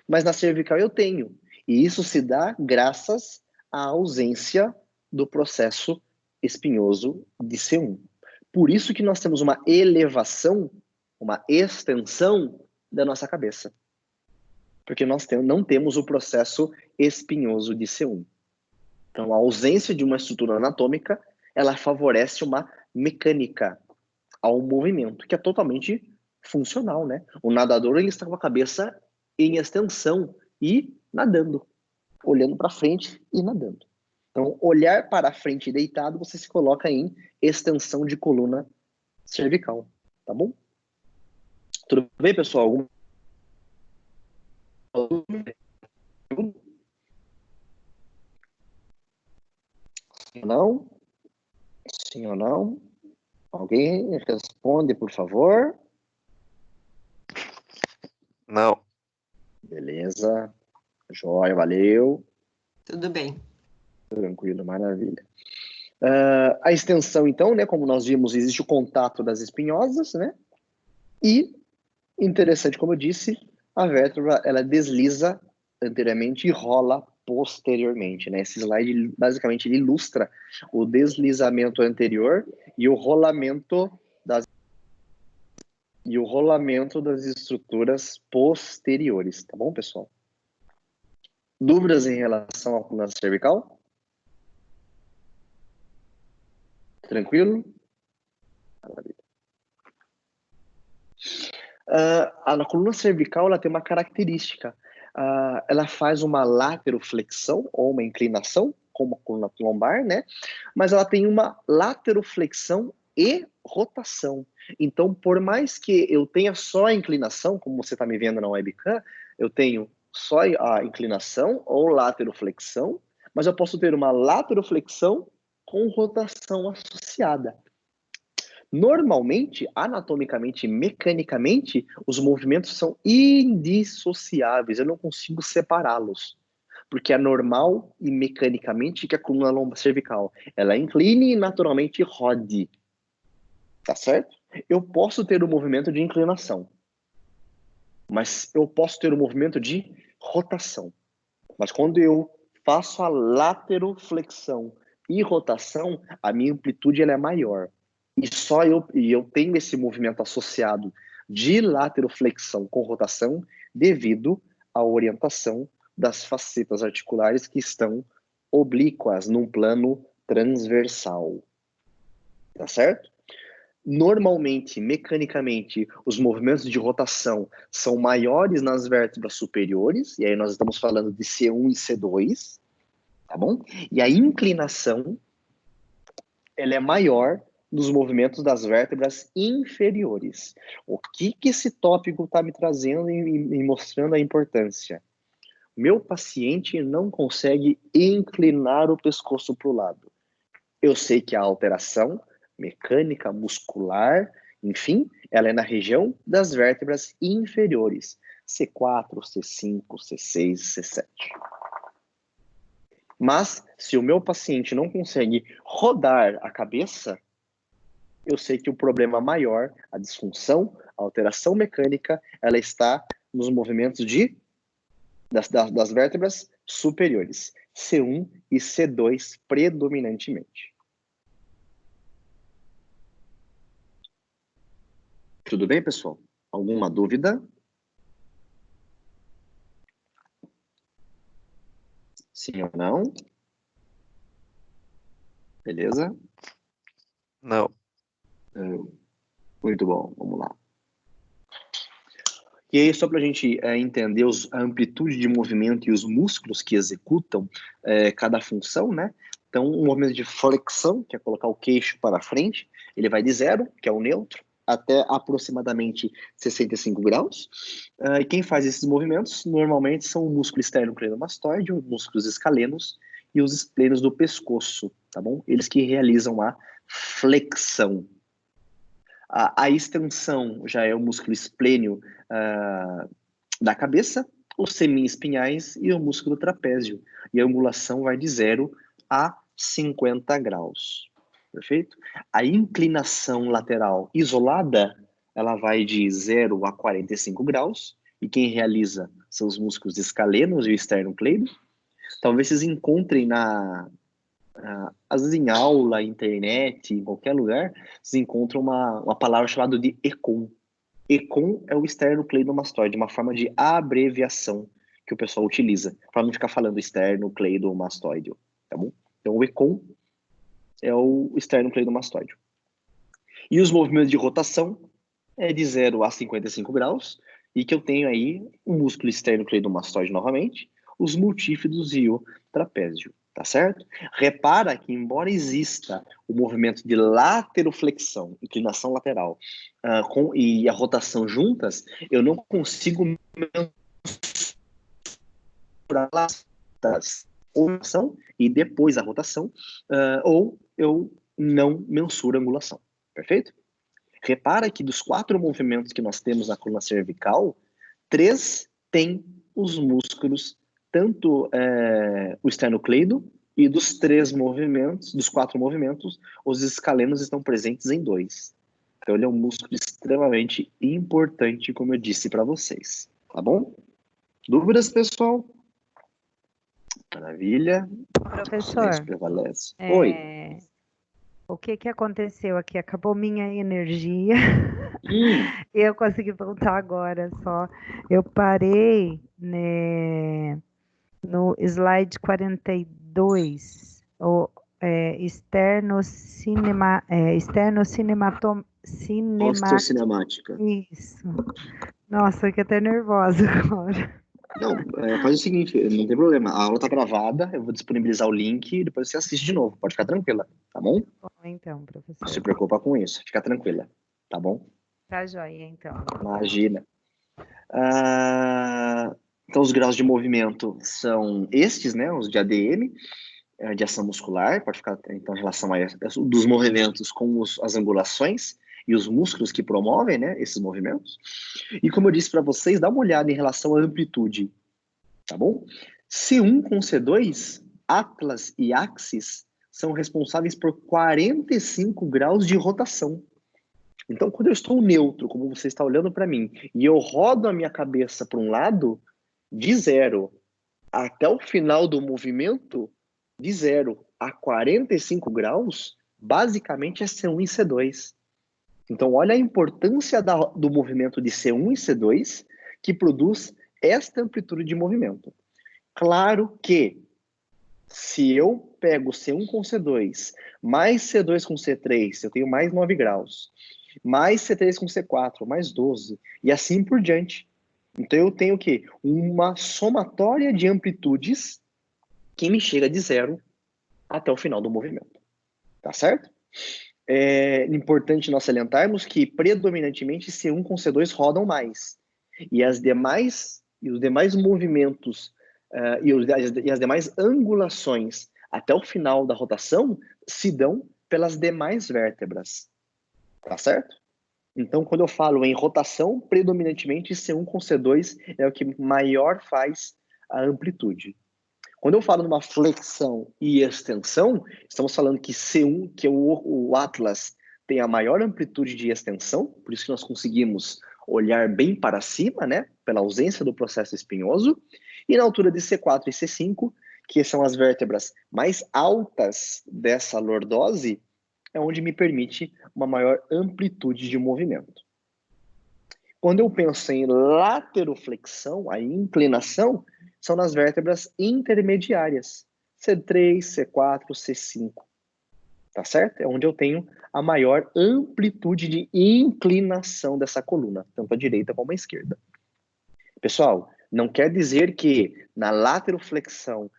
Mas na cervical eu tenho. E isso se dá graças à ausência do processo espinhoso de C1. Por isso que nós temos uma elevação, uma extensão da nossa cabeça. Porque nós não temos o processo espinhoso de C1. Então, a ausência de uma estrutura anatômica, ela favorece uma mecânica ao movimento, que é totalmente funcional, né? O nadador, ele está com a cabeça em extensão e nadando, olhando para frente e nadando. Então, olhar para frente deitado, você se coloca em extensão de coluna cervical, tá bom? Tudo bem, pessoal? Sim ou não? Sim ou não? Alguém responde, por favor? Não. Beleza. Joia, valeu. Tudo bem. Tranquilo, maravilha. A extensão, então, né, como nós vimos, existe o contato das espinhosas, né? E, interessante, como eu disse, a vértebra, ela desliza anteriormente e rola posteriormente, né? Esse slide, basicamente, ele ilustra o deslizamento anterior e o rolamento das estruturas posteriores, tá bom, pessoal? Dúvidas em relação à coluna cervical? Tranquilo? Maravilha. A coluna cervical, ela tem uma característica. Ela faz uma lateroflexão ou uma inclinação, como a coluna lombar, né? Mas ela tem uma lateroflexão e rotação. Então, por mais que eu tenha só a inclinação, como você está me vendo na webcam, eu tenho só a inclinação ou lateroflexão, mas eu posso ter uma lateroflexão com rotação associada. Normalmente, anatomicamente e mecanicamente, os movimentos são indissociáveis, eu não consigo separá-los. Porque é normal e mecanicamente que a coluna lombar cervical, ela incline e naturalmente rode. Tá certo? Eu posso ter o movimento de inclinação, mas eu posso ter o movimento de rotação. Mas quando eu faço a lateroflexão e rotação, a minha amplitude ela é maior. E eu tenho esse movimento associado de lateroflexão com rotação devido à orientação das facetas articulares que estão oblíquas num plano transversal. Tá certo? Normalmente, mecanicamente, os movimentos de rotação são maiores nas vértebras superiores, e aí nós estamos falando de C1 e C2, tá bom? E a inclinação, ela é maior nos movimentos das vértebras inferiores. O que esse tópico está me trazendo e mostrando a importância? Meu paciente não consegue inclinar o pescoço para o lado. Eu sei que a alteração mecânica, muscular Enfim, ela é na região das vértebras inferiores, C4, C5, C6, C7. Mas, se o meu paciente não consegue rodar a cabeça, eu sei que o problema maior, a disfunção, a alteração mecânica, ela está nos movimentos das vértebras superiores, C1 e C2 predominantemente. Tudo bem, pessoal? Alguma dúvida? Sim ou não? Beleza? Não. Muito bom, vamos lá. E aí, só para a gente entender a amplitude de movimento e os músculos que executam cada função, né? Então, o movimento de flexão, que é colocar o queixo para frente, ele vai de 0, que é o neutro, até aproximadamente 65 graus. E quem faz esses movimentos, normalmente, são o músculo esternocleidomastoide, os músculos escalenos e os esplenos do pescoço, tá bom? Eles que realizam a flexão. A extensão já é o músculo esplênio da cabeça, os semi-espinhais e o músculo trapézio. E a angulação vai de 0 a 50 graus. Perfeito? A inclinação lateral isolada, ela vai de 0 a 45 graus. E quem realiza são os músculos escalenos e o esternocleido. Talvez vocês encontrem às vezes em aula, internet, em qualquer lugar, vocês encontram uma palavra chamada de ECOM. ECOM é o esternocleidomastoide, uma forma de abreviação que o pessoal utiliza, para não ficar falando esternocleidomastoide, tá bom? Então o ECOM é o esternocleidomastoide. E os movimentos de rotação é de 0 a 55 graus, e que eu tenho aí o músculo esternocleidomastoide novamente, os multífidos e o trapézio. Tá certo? Repara que, embora exista o movimento de lateroflexão, inclinação lateral, e a rotação juntas, eu não consigo mensurar a rotação e depois a rotação, ou eu não mensuro a angulação. Perfeito? Repara que dos 4 movimentos que nós temos na coluna cervical, 3 têm os músculos, tanto o esternocleido, e dos 4 movimentos, os escalenos estão presentes em 2. Então ele é um músculo extremamente importante, como eu disse para vocês. Tá bom? Dúvidas, pessoal? Maravilha. Professor, Prevalece. Oi. O que aconteceu aqui? Acabou minha energia. Eu consegui voltar agora só. Eu parei, né, no slide 42, o Osteocinemática. Isso. Nossa, fiquei até nervosa agora. Não, faz o seguinte, não tem problema. A aula tá gravada, eu vou disponibilizar o link e depois você assiste de novo. Pode ficar tranquila, tá bom? Bom, então, professor. Não se preocupa com isso, fica tranquila, tá bom? Tá joia, então. Imagina. Então, os graus de movimento são estes, né? Os de ADM, de ação muscular, pode ficar, então, em relação a dos movimentos com as angulações e os músculos que promovem, né, esses movimentos. E como eu disse para vocês, dá uma olhada em relação à amplitude, tá bom? C1 com C2, Atlas e Axis são responsáveis por 45 graus de rotação. Então, quando eu estou neutro, como você está olhando para mim, e eu rodo a minha cabeça para um lado, de 0 até o final do movimento, de 0 a 45 graus, basicamente é C1 e C2. Então, olha a importância do movimento de C1 e C2 que produz esta amplitude de movimento. Claro que, se eu pego C1 com C2, mais C2 com C3, eu tenho mais 9 graus, mais C3 com C4, mais 12, e assim por diante. Então, eu tenho o quê? Uma somatória de amplitudes que me chega de 0 até o final do movimento. Tá certo? É importante nós salientarmos que, predominantemente, C1 com C2 rodam mais. E os demais movimentos e as demais angulações até o final da rotação se dão pelas demais vértebras. Tá certo? Então, quando eu falo em rotação, predominantemente C1 com C2 é o que maior faz a amplitude. Quando eu falo numa flexão e extensão, estamos falando que C1, que é o Atlas, tem a maior amplitude de extensão, por isso que nós conseguimos olhar bem para cima, né, pela ausência do processo espinhoso, e na altura de C4 e C5, que são as vértebras mais altas dessa lordose, é onde me permite uma maior amplitude de movimento. Quando eu penso em lateroflexão, a inclinação, são nas vértebras intermediárias, C3, C4, C5, tá certo? É onde eu tenho a maior amplitude de inclinação dessa coluna, tanto a direita como a esquerda. Pessoal, não quer dizer que na lateroflexão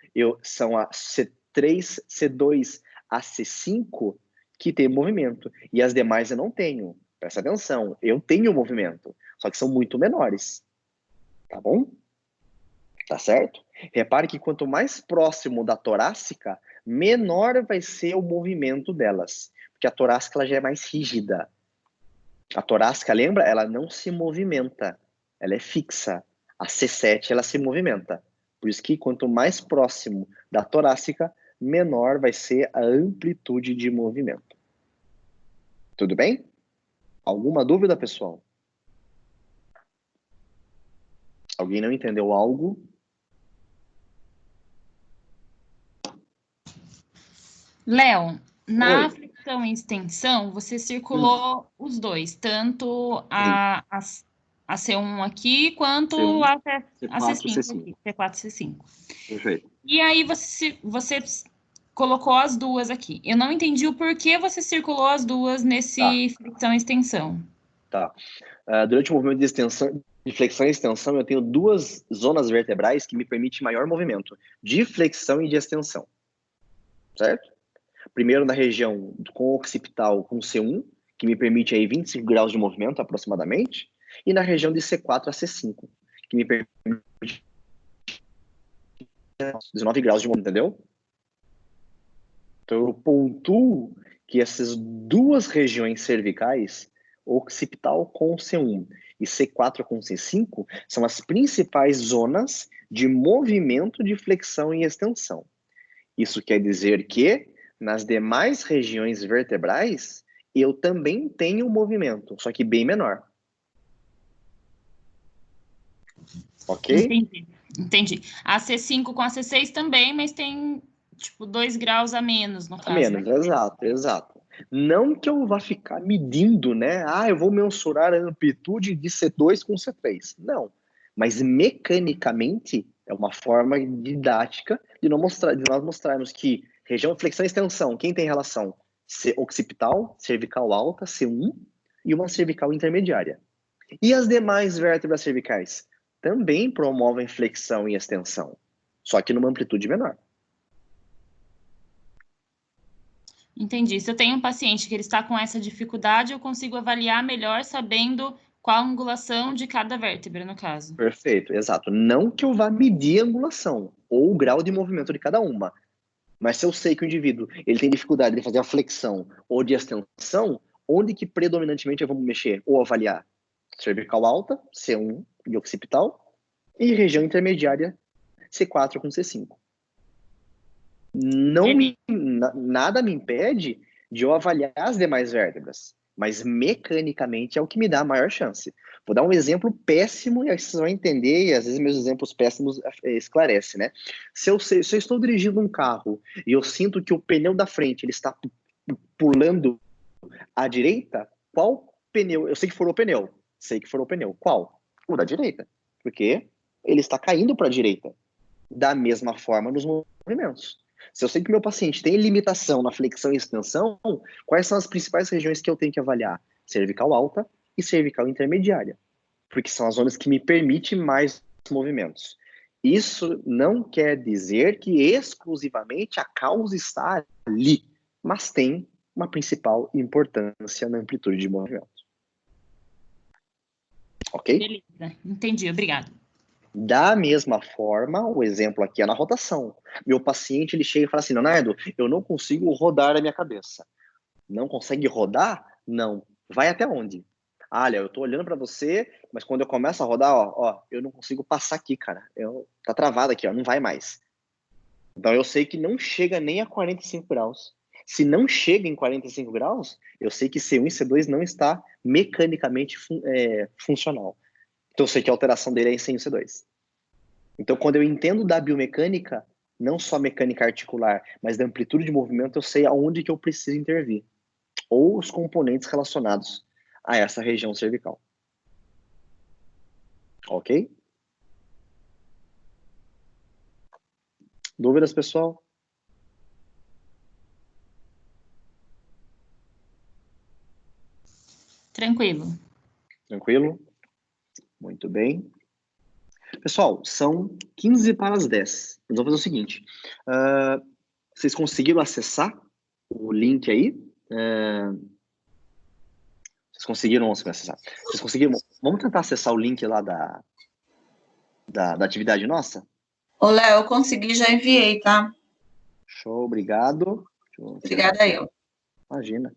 são a C3, C2 a C5 que tem movimento, e as demais eu não tenho. Presta atenção, eu tenho movimento, só que são muito menores, tá bom? Tá certo? Repare que quanto mais próximo da torácica, menor vai ser o movimento delas, porque a torácica ela já é mais rígida. A torácica, lembra? Ela não se movimenta, ela é fixa. A C7 ela se movimenta. Por isso que quanto mais próximo da torácica, menor vai ser a amplitude de movimento. Tudo bem? Alguma dúvida, pessoal? Alguém não entendeu algo? Léo, na Oi. flexão e extensão, você circulou os dois, tanto a C1 aqui, quanto C1, a C4, C5 C5. aqui, C4 e C5. Perfeito. E aí você colocou as duas aqui. Eu não entendi o porquê você circulou as duas nesse flexão e extensão. Tá. Durante o movimento de flexão e extensão, eu tenho duas zonas vertebrais que me permitem maior movimento, de flexão e de extensão. Certo? Primeiro na região com occipital com C1, que me permite aí 25 graus de movimento aproximadamente, e na região de C4 a C5, que me permite 19 graus de movimento, entendeu? Então eu pontuo que essas duas regiões cervicais, occipital com C1 e C4 com C5, são as principais zonas de movimento de flexão e extensão. Isso quer dizer que nas demais regiões vertebrais, eu também tenho movimento, só que bem menor. Ok? Entendi. A C5 com a C6 também, mas tem, tipo, 2 graus a menos, no caso, A menos, né? exato. Não que eu vá ficar medindo, né? Eu vou mensurar a amplitude de C2 com C3. Não. Mas mecanicamente é uma forma didática de nós mostrarmos que região flexão e extensão, quem tem relação? Occipital, cervical alta, C1, e uma cervical intermediária. E as demais vértebras cervicais? Também promovem flexão e extensão, só que numa amplitude menor. Entendi. Se eu tenho um paciente que ele está com essa dificuldade, eu consigo avaliar melhor sabendo qual a angulação de cada vértebra, no caso. Perfeito, exato. Não que eu vá medir a angulação ou o grau de movimento de cada uma, mas se eu sei que o indivíduo ele tem dificuldade de fazer a flexão ou de extensão, onde que predominantemente eu vou mexer ou avaliar? Cervical alta, C1 e occipital, e região intermediária, C4 com C5. Nada me impede de eu avaliar as demais vértebras, mas mecanicamente é o que me dá a maior chance. Vou dar um exemplo péssimo e aí vocês vão entender, e às vezes meus exemplos péssimos esclarecem, né? Se eu estou dirigindo um carro e eu sinto que o pneu da frente ele está pulando à direita, qual pneu? Eu sei que furou o pneu. Qual? O da direita, porque ele está caindo para a direita. Da mesma forma nos movimentos. Se eu sei que meu paciente tem limitação na flexão e extensão, quais são as principais regiões que eu tenho que avaliar? Cervical alta e cervical intermediária, porque são as zonas que me permitem mais movimentos. Isso não quer dizer que exclusivamente a causa está ali, mas tem uma principal importância na amplitude de movimento. Ok? Beleza, entendi, obrigado. Da mesma forma, o exemplo aqui é na rotação. Meu paciente, ele chega e fala assim, Leonardo, eu não consigo rodar a minha cabeça. Não consegue rodar? Não. Vai até onde? Olha, eu tô olhando para você, mas quando eu começo a rodar, ó, eu não consigo passar aqui, cara. Tá travado aqui, ó, não vai mais. Então eu sei que não chega nem a 45 graus. Se não chega em 45 graus, eu sei que C1 e C2 não está mecanicamente funcional. Então eu sei que a alteração dele é em C1 e C2. Então quando eu entendo da biomecânica, não só mecânica articular, mas da amplitude de movimento, eu sei aonde que eu preciso intervir. Ou os componentes relacionados a essa região cervical. Ok? Dúvidas, pessoal? Tranquilo. Tranquilo? Muito bem. Pessoal, são 15 para as 10. Nós vamos fazer o seguinte. Vocês conseguiram acessar o link aí? Vocês conseguiram acessar? Vocês conseguiram? Vamos tentar acessar o link lá da atividade nossa? Ô, Léo, eu consegui, já enviei, tá? Show, obrigado. Obrigada eu. Imagina.